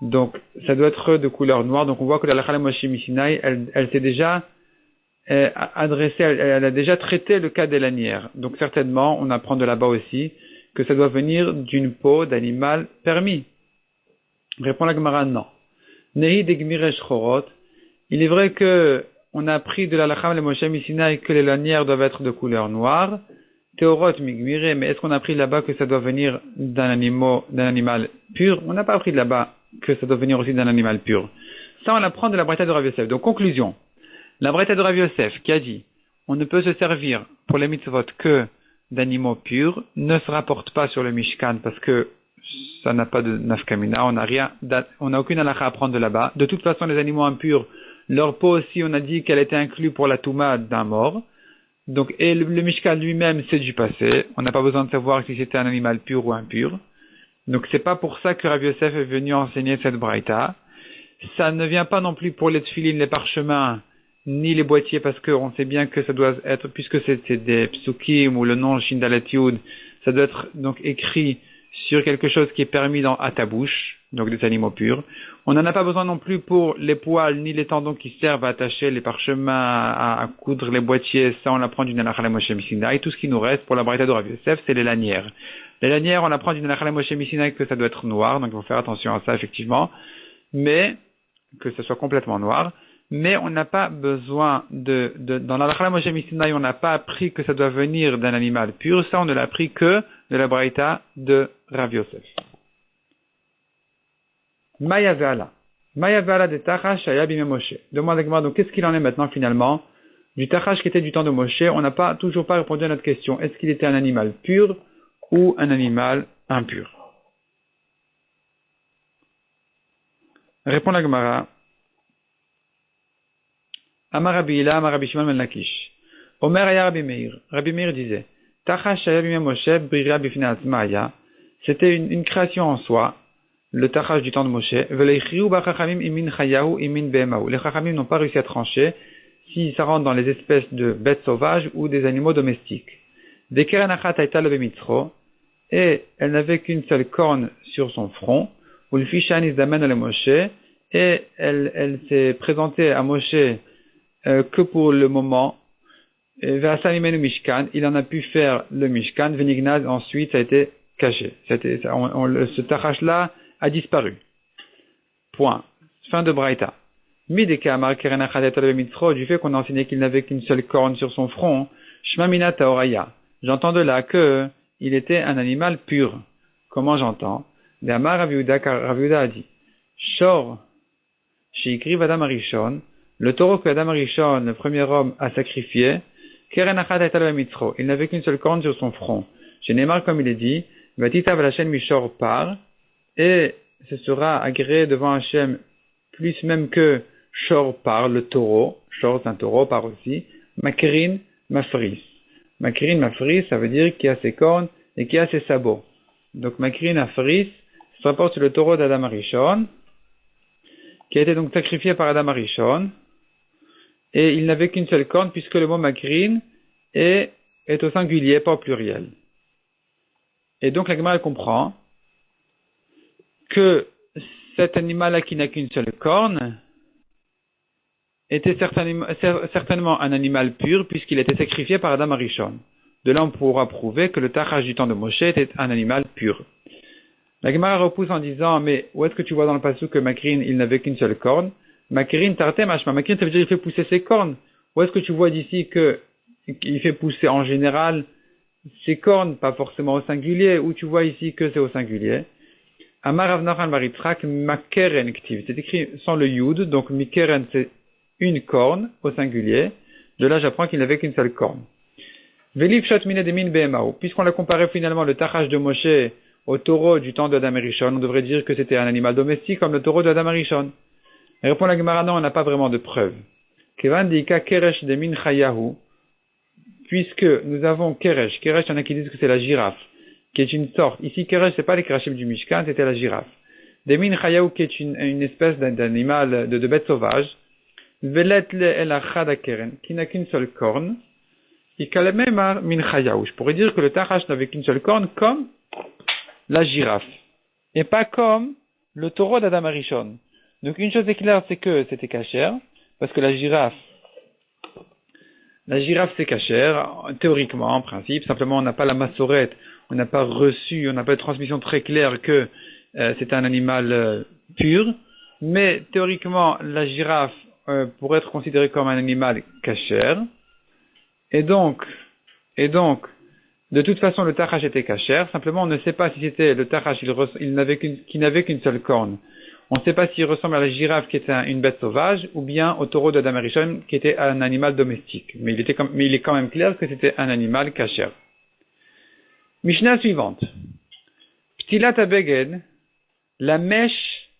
Donc ça doit être de couleur noire. Donc on voit que l'alachal Moshe Misinaï, elle s'est déjà adressée, elle a déjà traité le cas des lanières. Donc certainement, on apprend de là-bas aussi que ça doit venir d'une peau d'animal permis. Répond la Gemara, non. Nehi degmire shchorot. Il est vrai que on a appris de l'alacham le Moshe Misinaï que les lanières doivent être de couleur noire. Théorot migmire, mais est-ce qu'on a appris là-bas que ça doit venir d'un animal pur? On n'a pas appris de là-bas que ça doit venir aussi d'un animal pur. Ça, on l'apprend de la Braïta de Rav Yosef. Donc, conclusion. La Braïta de Rav Yosef, qui a dit, on ne peut se servir pour les mitzvot que d'animaux purs, ne se rapporte pas sur le Mishkan parce que ça n'a pas de nafkamina, on n'a aucune halakha à prendre de là-bas. De toute façon, les animaux impurs, leur peau aussi, on a dit qu'elle était inclue pour la touma d'un mort. Donc, et le Mishkan lui-même, c'est du passé. On n'a pas besoin de savoir si c'était un animal pur ou impur. Donc, c'est pas pour ça que Rav Yosef est venu enseigner cette braïta. Ça ne vient pas non plus pour les tefilines, les parchemins, ni les boîtiers, parce qu'on sait bien que ça doit être, puisque c'est des psukim ou le nom Shindalet Yud, ça doit être donc écrit sur quelque chose qui est permis à ta bouche, donc des animaux purs. On n'en a pas besoin non plus pour les poils ni les tendons qui servent à attacher les parchemins, à coudre les boîtiers. Ça, on l'apprend d'une halakha Moshe Misinaï. Tout ce qui nous reste pour la braïta de Rav Yosef, c'est les lanières. Les lanières, on apprend d'une halakha Moshe Misinaï que ça doit être noir, donc il faut faire attention à ça, effectivement. Mais, que ce soit complètement noir. Mais on n'a pas besoin dans la halakha Moshe Misinaï, on n'a pas appris que ça doit venir d'un animal pur. Ça, on ne l'a appris que de la braïta de Rav Yosef. Maya ve'ala de tachash shaya bimei Moshe. Demande à donc qu'est-ce qu'il en est maintenant finalement du tachash qui était du temps de Moshe? On n'a pas toujours pas répondu à notre question. Est-ce qu'il était un animal pur ou un animal impur? Répond la Gemara. Amar Rabbi Hila, Amar Rabbi Shimon ben Lakish. Omer aya Rabbi Meir. Rabbi Meir disait tachash shaya bimei Moshe brira bifnei atzma haya. C'était une création en soi. Le tachash du temps de Moshe, les chachamim n'ont pas réussi à trancher si ça rentre dans les espèces de bêtes sauvages ou des animaux domestiques. Et elle n'avait qu'une seule corne sur son front, et elle s'est présentée à Moshe que pour le moment. Il en a pu faire le Mishkan, Venignaz, ensuite ça a été caché. Ce tachash-là a disparu. Point. Fin de Braïta. Du fait qu'on a enseigné qu'il n'avait qu'une seule corne sur son front, Shmamina Taoraya. J'entends de là que il était un animal pur. Comment j'entends? D'Amar Rav Yehuda, car Rav Yehuda a dit Shor, Sheikri Vadam Arishon, le taureau que Adam Arishon, le premier homme, a sacrifié, Keren Achat Aital Mitzro. Il n'avait qu'une seule corne sur son front. Chez Neymar, comme il est dit, Vatita Valachen Mishor par, et ce sera agréé devant Hachem plus même que Shor par, le taureau. Shor, c'est un taureau, par aussi. Makrin, Mafris. Makrin, Mafris, ça veut dire qu'il a ses cornes et qu'il a ses sabots. Donc Makrin, Mafris, ça rapporte sur le taureau d'Adam Arishon, qui a été donc sacrifié par Adam Arishon. Et il n'avait qu'une seule corne, puisque le mot Makrin est au singulier, pas au pluriel. Et donc la Gemara comprend que cet animal-là qui n'a qu'une seule corne était certainement un animal pur puisqu'il a été sacrifié par Adam Arishon. De là on pourra prouver que le tachash du temps de Moshe était un animal pur. La Gemara repousse en disant mais où est-ce que tu vois dans le passage que Makrin il n'avait qu'une seule corne? Makrin tartem hashma. Makrin ça veut dire qu'il fait pousser ses cornes. Où est-ce que tu vois d'ici qu'il fait pousser en général ses cornes, pas forcément au singulier, ou tu vois ici que c'est au singulier? Amar Rav Nachman bar Yitzchak makeren ktiv. C'est écrit sans le yud, donc mikeren c'est une corne au singulier. De là j'apprends qu'il n'avait qu'une seule corne. Velif shot mine de min behemao. Puisqu'on l'a comparé finalement le tachash de Moshe au taureau du temps d'Adam Arishon, on devrait dire que c'était un animal domestique comme le taureau d'Adam Arishon. Répond la Gemara, non, on n'a pas vraiment de preuve. Kevan dika keresh de min chayahu. Puisque nous avons keresh, il y en a qui disent que c'est la girafe, qui est une sorte. Ici, Keresh, c'est pas les Kerashim du Mishkan, c'était la girafe. Demin Chayaou, qui est une espèce d'animal, de bête sauvage. Velet le el achad akeren, qui n'a qu'une seule corne. Et kalememar min Chayaou. Je pourrais dire que le Tachash n'avait qu'une seule corne comme la girafe. Et pas comme le taureau d'Adam Arishon. Donc une chose est claire, c'est que c'était cachère, parce que la girafe c'est cachère, théoriquement, en principe. Simplement, on n'a pas la massorette, on n'a pas reçu, on n'a pas de transmission très claire que c'est un animal pur. Mais théoriquement, la girafe pourrait être considérée comme un animal cachère. Et donc, de toute façon, le tachash était cachère. Simplement, on ne sait pas si c'était le tachash qui n'avait qu'une seule corne. On ne sait pas s'il ressemble à la girafe qui était une bête sauvage ou bien au taureau d'Adam Arishon qui était un animal domestique. Mais il est quand même clair que c'était un animal cachère. Mishnah suivante. Ptilat abeged, la mèche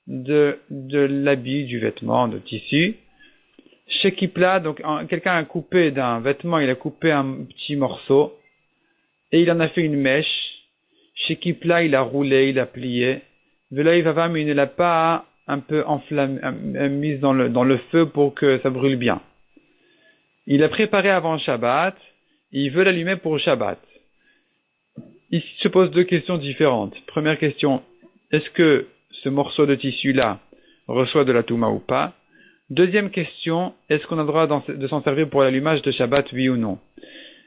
de l'habit, du vêtement, de tissu. Shekipla, donc quelqu'un a coupé d'un vêtement, il a coupé un petit morceau et il en a fait une mèche. Shekipla, il a roulé, il a plié. Velaï Vavam, il ne l'a pas un peu enflammé, mise dans le feu pour que ça brûle bien. Il a préparé avant Shabbat, il veut l'allumer pour Shabbat. Ici se posent deux questions différentes. Première question, est-ce que ce morceau de tissu-là reçoit de la Touma ou pas? Deuxième question, est-ce qu'on a le droit de s'en servir pour l'allumage de Shabbat, oui ou non?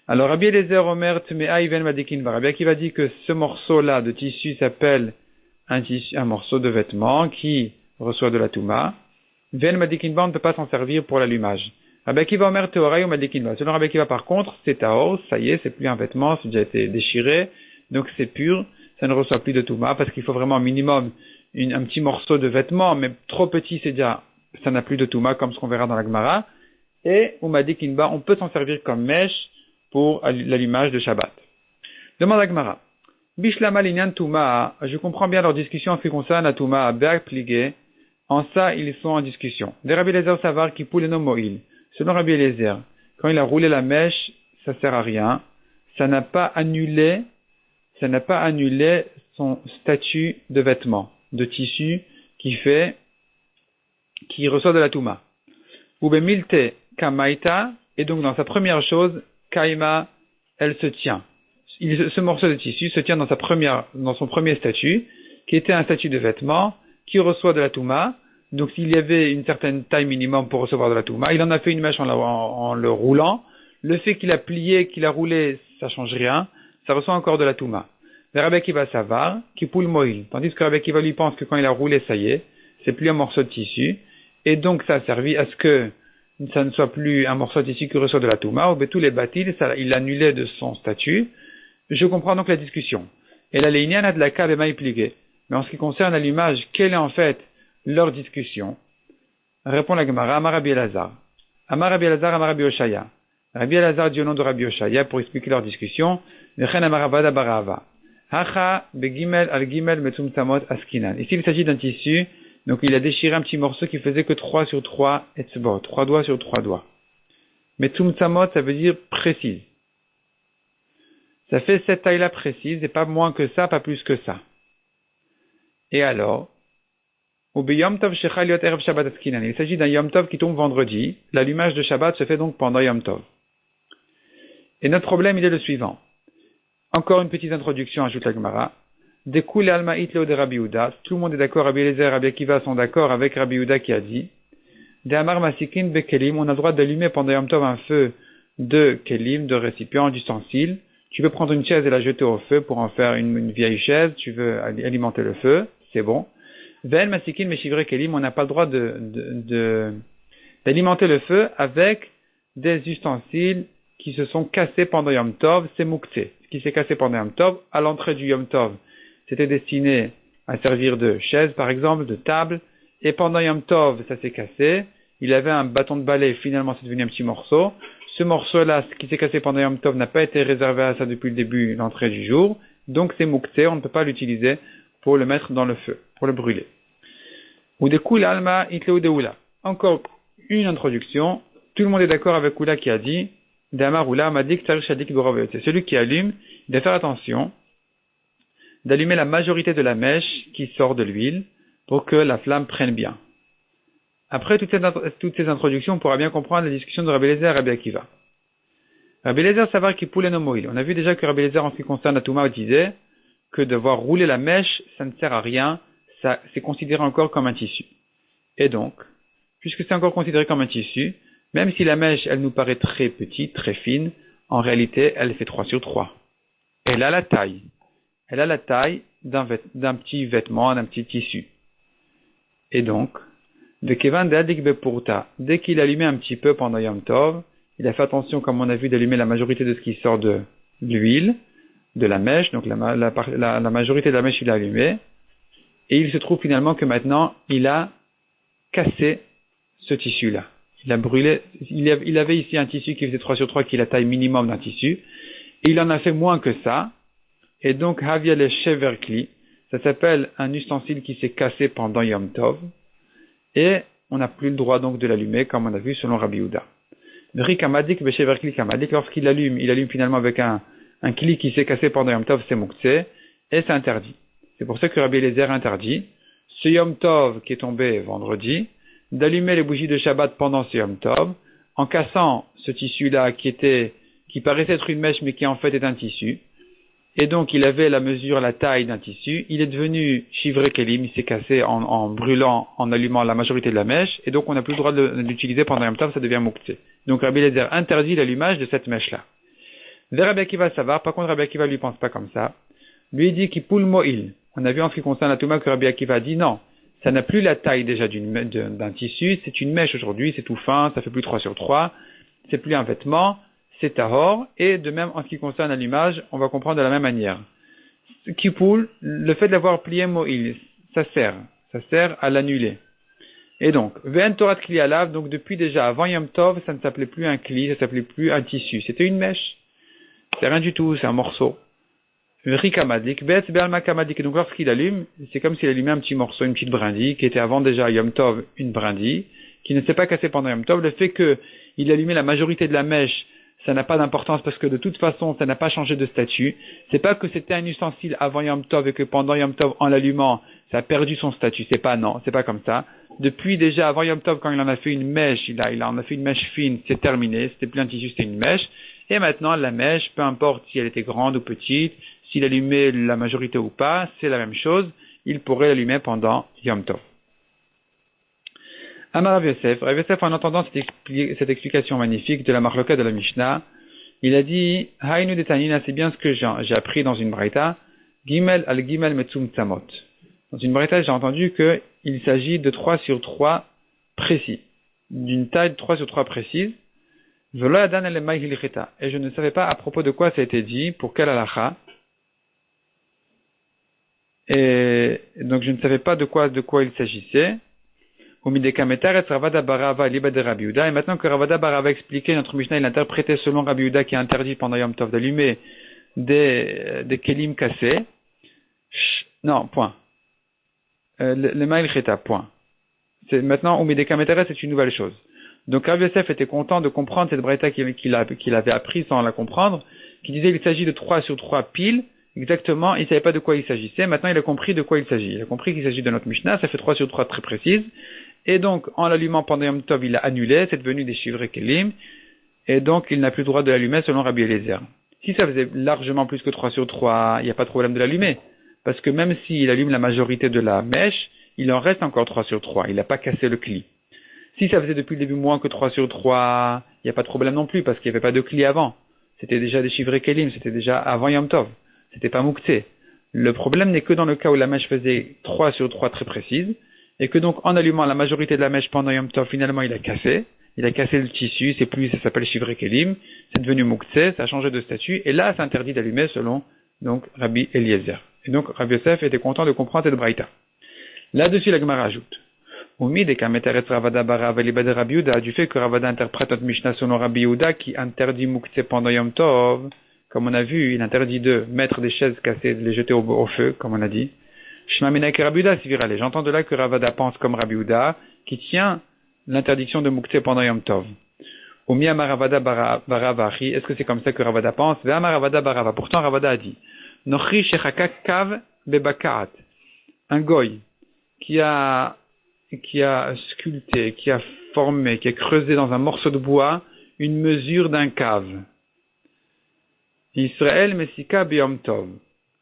Alors, Rabbi Eliezer Omer Tmea Iven Madikin Rabbi Akiva dit que ce morceau-là de tissu s'appelle un morceau de vêtement qui reçoit de la Touma. Ven Madikinba, on ne peut pas s'en servir pour l'allumage. Rabbi Akiva Omer Teorai ou Madikinba. Selon Rabbi Akiva, par contre, c'est Taor, ça y est, c'est plus un vêtement, c'est déjà été déchiré, donc c'est pur, ça ne reçoit plus de Touma, parce qu'il faut vraiment un minimum, un petit morceau de vêtement, mais trop petit, c'est déjà, ça n'a plus de Touma, comme ce qu'on verra dans la Gemara. Et, ou Madikinba, on peut s'en servir comme mèche pour l'allumage de Shabbat. Demande à Gemara. Bishlama linyan Touma, je comprends bien leur discussion en ce qui concerne la Touma, Berg Pligé. En ça, ils sont en discussion. Des Rabbi Eliezer Savar qui poule no moïl. Selon Rabbi Eliezer, quand il a roulé la mèche, ça sert à rien. Ça n'a pas annulé son statut de vêtement, de tissu qui reçoit de la Touma. Ube milte kamaita, et donc dans sa première chose, kaima, elle se tient. Ce morceau de tissu se tient dans son premier statut, qui était un statut de vêtement, qui reçoit de la Touma. Donc s'il y avait une certaine taille minimum pour recevoir de la Touma, il en a fait une mèche en le roulant. Le fait qu'il a plié, qu'il a roulé, ça change rien, ça reçoit encore de la Touma. Le Rabbi Akiva Savar, qui poule moïl, tandis que Rabbi Akiva lui pense que quand il a roulé, ça y est, c'est plus un morceau de tissu, et donc ça a servi à ce que ça ne soit plus un morceau de tissu qui reçoit de la Touma, ou bien tous les bâtis, il l'annulait de son statut. Je comprends donc la discussion. Et la Léinian a de la Kabema plié. Mais en ce qui concerne l'allumage, quelle est en fait leur discussion? Répond la Gemara, Amar Rabbi Elazar. Amar Rabbi Elazar, Amar Rabbi Oshaya. Rabbi Elazar dit au nom de Rabbi Oshaya pour expliquer leur discussion. Nechen Amar Avada Barava. Hacha begimel al gimel metum tamot askinan. Ici il s'agit d'un tissu, donc il a déchiré un petit morceau qui faisait que 3 sur 3 etzbot, 3 doigts sur 3 doigts. Metum tamot, ça veut dire précise. Ça fait cette taille-là précise, et pas moins que ça, pas plus que ça. Et alors, il s'agit d'un Yom Tov qui tombe vendredi. L'allumage de Shabbat se fait donc pendant Yom Tov. Et notre problème, il est le suivant. Encore une petite introduction, ajoute la Gemara. Dekul alma itleo de Rabbi Yehuda. Tout le monde est d'accord, Rabbi Eliezer et Rabbi Akiva sont d'accord avec Rabbi Yehuda qui a dit de Amar Masikin bekelim, on a le droit d'allumer pendant Yom Tov un feu de kelim, de récipient, d'ustensile. Tu veux prendre une chaise et la jeter au feu pour en faire une vieille chaise, tu veux alimenter le feu, c'est bon. Ven masikin meshivre kelim, on n'a pas le droit d'alimenter le feu avec des ustensiles qui se sont cassés pendant Yom Tov, c'est mouktsé. Ce qui s'est cassé pendant Yom Tov, à l'entrée du Yom Tov, c'était destiné à servir de chaise par exemple, de table, et pendant Yom Tov, ça s'est cassé, il avait un bâton de balai, finalement c'est devenu un petit morceau. Ce morceau-là, ce qui s'est cassé pendant Yom Tov, n'a pas été réservé à ça depuis le début, l'entrée du jour. Donc c'est mouktsé, on ne peut pas l'utiliser pour le mettre dans le feu, pour le brûler. Ou de Kula Alma Itleu de Oula. Encore une introduction. Tout le monde est d'accord avec Oula qui a dit Damar Oula m'a dit que c'est celui qui allume, il doit faire attention d'allumer la majorité de la mèche qui sort de l'huile pour que la flamme prenne bien. Après toutes ces introductions, on pourra bien comprendre la discussion de Rabbi Eliezer et Rabbi Akiva. Rabbi Eliezer savoir qu'il poule nomoïl. On a vu déjà que Rabbi Eliezer, en ce qui concerne la Touma, disait que devoir rouler la mèche, ça ne sert à rien, ça c'est considéré encore comme un tissu. Et donc, puisque c'est encore considéré comme un tissu, même si la mèche, elle nous paraît très petite, très fine, en réalité, elle fait 3/3. Elle a la taille. Elle a la taille d'un petit vêtement, d'un petit tissu. Et donc, de Kevan de Adik Bepurta, dès qu'il allumait un petit peu pendant Yom Tov, il a fait attention, comme on a vu, d'allumer la majorité de ce qui sort de l'huile, de la mèche, donc la majorité de la mèche il a allumé, et il se trouve finalement que maintenant, il a cassé ce tissu-là. Il a brûlé, il avait ici un tissu qui faisait 3/3, qui est la taille minimum d'un tissu, et il en a fait moins que ça, et donc, Havia le Sheverkli, ça s'appelle un ustensile qui s'est cassé pendant Yom Tov, et on n'a plus le droit donc de l'allumer, comme on a vu selon Rabbi Yehuda. Lorsqu'il allume, il allume finalement avec un kli qui s'est cassé pendant Yom Tov, c'est Moukse, et c'est interdit. C'est pour ça que Rabbi Eliezer interdit, ce Yom Tov qui est tombé vendredi, d'allumer les bougies de Shabbat pendant ce Yom Tov, en cassant ce tissu-là qui paraissait être une mèche, mais qui en fait est un tissu. Et donc, il avait la mesure, la taille d'un tissu. Il est devenu Shivre Kelim, il s'est cassé en brûlant, en allumant la majorité de la mèche. Et donc, on n'a plus le droit de l'utiliser pendant Yom Tov, ça devient Mouktsé. Donc, Rabbi Eliezer interdit l'allumage de cette mèche-là. Vers Rabbi Akiva, ça va. Par contre, Rabbi Akiva lui pense pas comme ça. Lui, il dit qu'il poule mo'il. On a vu en ce qui concerne la Touma que Rabbi Akiva dit non. Ça n'a plus la taille déjà d'un tissu. C'est une mèche aujourd'hui, c'est tout fin, ça fait plus 3/3. C'est plus un vêtement. C'est tahor, et de même en ce qui concerne l'allumage, on va comprendre de la même manière. Kipoul, le fait d'avoir plié mo'il, ça sert à l'annuler. Et donc, ve'en torat kli alav, donc depuis déjà avant Yom Tov, ça ne s'appelait plus un kli, ça ne s'appelait plus un tissu, c'était une mèche. C'est rien du tout, c'est un morceau. Ve'rikamadik, be'etz be'alma kamadik, donc lorsqu'il allume, c'est comme s'il allumait un petit morceau, une petite brindille, qui était avant déjà Yom Tov, une brindille, qui ne s'est pas cassée pendant Yom Tov. Le fait qu'il allumait la majorité de la mèche, ça n'a pas d'importance parce que de toute façon, ça n'a pas changé de statut. C'est pas que c'était un ustensile avant Yom Tov et que pendant Yom Tov, en l'allumant, ça a perdu son statut. C'est pas comme ça. Depuis déjà avant Yom Tov, quand il en a fait une mèche, il en a fait une mèche fine, c'est terminé. C'était plus un tissu, c'était une mèche. Et maintenant, la mèche, peu importe si elle était grande ou petite, s'il allumait la majorité ou pas, c'est la même chose. Il pourrait l'allumer pendant Yom Tov. Amar Rav Yosef, en entendant cette explication magnifique de la marloka de la Mishnah, il a dit, Hainu de Tanina, c'est bien ce que j'ai appris dans une braïta, Gimel al Gimel Metzum Tzamot. Dans une braïta, j'ai entendu qu'il s'agit de 3/3 précis, d'une taille de 3/3 précise, Velo Yadan el Mai Hilcheta. Et je ne savais pas à propos de quoi ça a été dit, pour quel halakha. Et donc je ne savais pas de quoi il s'agissait. Et maintenant que Ravada Barava a expliqué, notre Mishnah, il interprétait selon Rabbi Yehuda qui est interdit pendant Yom Tov d'allumer des kelim cassés. Non, point. Le maïl cheta, point. Maintenant, Umideka Meteret, c'est une nouvelle chose. Donc Rav Yosef était content de comprendre cette braïta qu'il avait appris sans la comprendre, qui disait qu'il s'agit de 3/3 piles. Exactement, il ne savait pas de quoi il s'agissait. Maintenant, il a compris de quoi il s'agit. Il a compris qu'il s'agit de notre Mishnah, ça fait 3/3 très précise. Et donc, en l'allumant pendant Yom Tov, il l'a annulé, c'est devenu des Shivre Kelim, et donc il n'a plus le droit de l'allumer selon Rabbi Eliezer. Si ça faisait largement plus que 3/3, il n'y a pas de problème de l'allumer, parce que même s'il allume la majorité de la mèche, il en reste encore 3/3, il n'a pas cassé le kli. Si ça faisait depuis le début moins que 3/3, il n'y a pas de problème non plus, parce qu'il n'y avait pas de kli avant. C'était déjà des Shivre Kelim, c'était déjà avant Yom Tov, c'était pas Mouktsé. Le problème n'est que dans le cas où la mèche faisait 3/3 très précise, et que donc en allumant la majorité de la mèche pendant Yom Tov, finalement il a cassé le tissu, c'est plus, ça s'appelle Shivre Kelim, c'est devenu Mouktsé, ça a changé de statut, et là c'est interdit d'allumer selon donc Rabbi Eliezer. Et donc Rabbi Yosef était content de comprendre cette braïta. Là-dessus la Gemara ajoute, du fait que Ravada interprète notre Mishnah selon Rabbi Yehuda qui interdit Mouktsé pendant Yom Tov, comme on a vu, il interdit de mettre des chaises cassées, de les jeter au feu, comme on a dit. J'entends de là que Ravada pense comme Rabbi Yehuda, qui tient l'interdiction de Mouktsé pendant Yom Tov. Est-ce que c'est comme ça que Ravada pense? Pourtant Ravada a dit, bebakat, un goy qui a sculpté, qui a formé, qui a creusé dans un morceau de bois une mesure d'un cave. Israël Messika B'Yom Tov.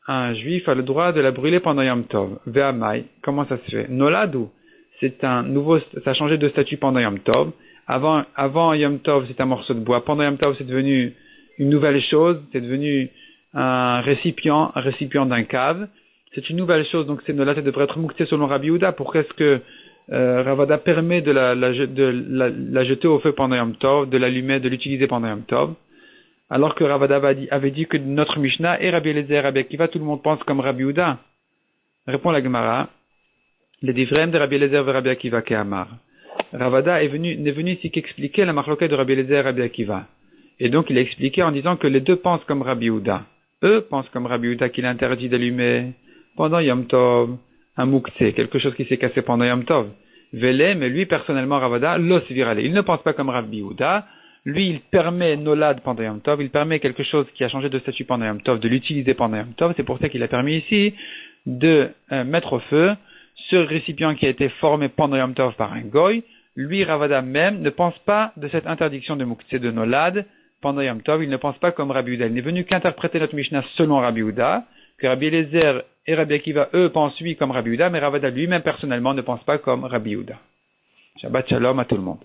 Un juif a le droit de la brûler pendant Yom Tov. Ve'amai. Comment ça se fait? Noladu. C'est un nouveau, ça a changé de statut pendant Yom Tov. Avant Yom Tov, c'est un morceau de bois. Pendant Yom Tov, c'est devenu une nouvelle chose. C'est devenu un récipient d'un cave. C'est une nouvelle chose. Donc, c'est Nolad, ça devrait être mouxé selon Rabbi Yehuda. Pourquoi est-ce que Ravada permet de la jeter au feu pendant Yom Tov, de l'allumer, de l'utiliser pendant Yom Tov? Alors que Ravada avait dit que notre Mishnah et Rabbi Eliezer et Rabbi Akiva, tout le monde pense comme Rabbi Yehuda. Répond la Gemara. Les divrèmes de Rabbi Eliezer et Rabbi Akiva Kehamar. Ravada n'est venu ici qu'expliquer la marloquette de Rabbi Eliezer et Rabbi Akiva. Et donc il a expliqué en disant que les deux pensent comme Rabbi Yehuda. Eux pensent comme Rabbi Yehuda qu'il est interdit d'allumer pendant Yom Tov un moukse, quelque chose qui s'est cassé pendant Yom Tov. Vélé, mais lui personnellement Ravada, l'os virale. Il ne pense pas comme Rabbi Yehuda. Lui, il permet Nolad pendant Yom Tov, il permet quelque chose qui a changé de statut pendant Yom Tov, de l'utiliser pendant Yom Tov. C'est pour ça qu'il a permis ici de mettre au feu ce récipient qui a été formé pendant Yom Tov par un goy. Lui, Ravada même, ne pense pas de cette interdiction de Mouktsé de Nolad pendant Yom Tov. Il ne pense pas comme Rabbi Yehuda. Il n'est venu qu'interpréter notre Mishnah selon Rabbi Yehuda, que Rabbi Eliezer et Rabbi Akiva, eux, pensent oui comme Rabbi Yehuda, mais Ravada lui-même personnellement ne pense pas comme Rabbi Yehuda. Shabbat Shalom à tout le monde.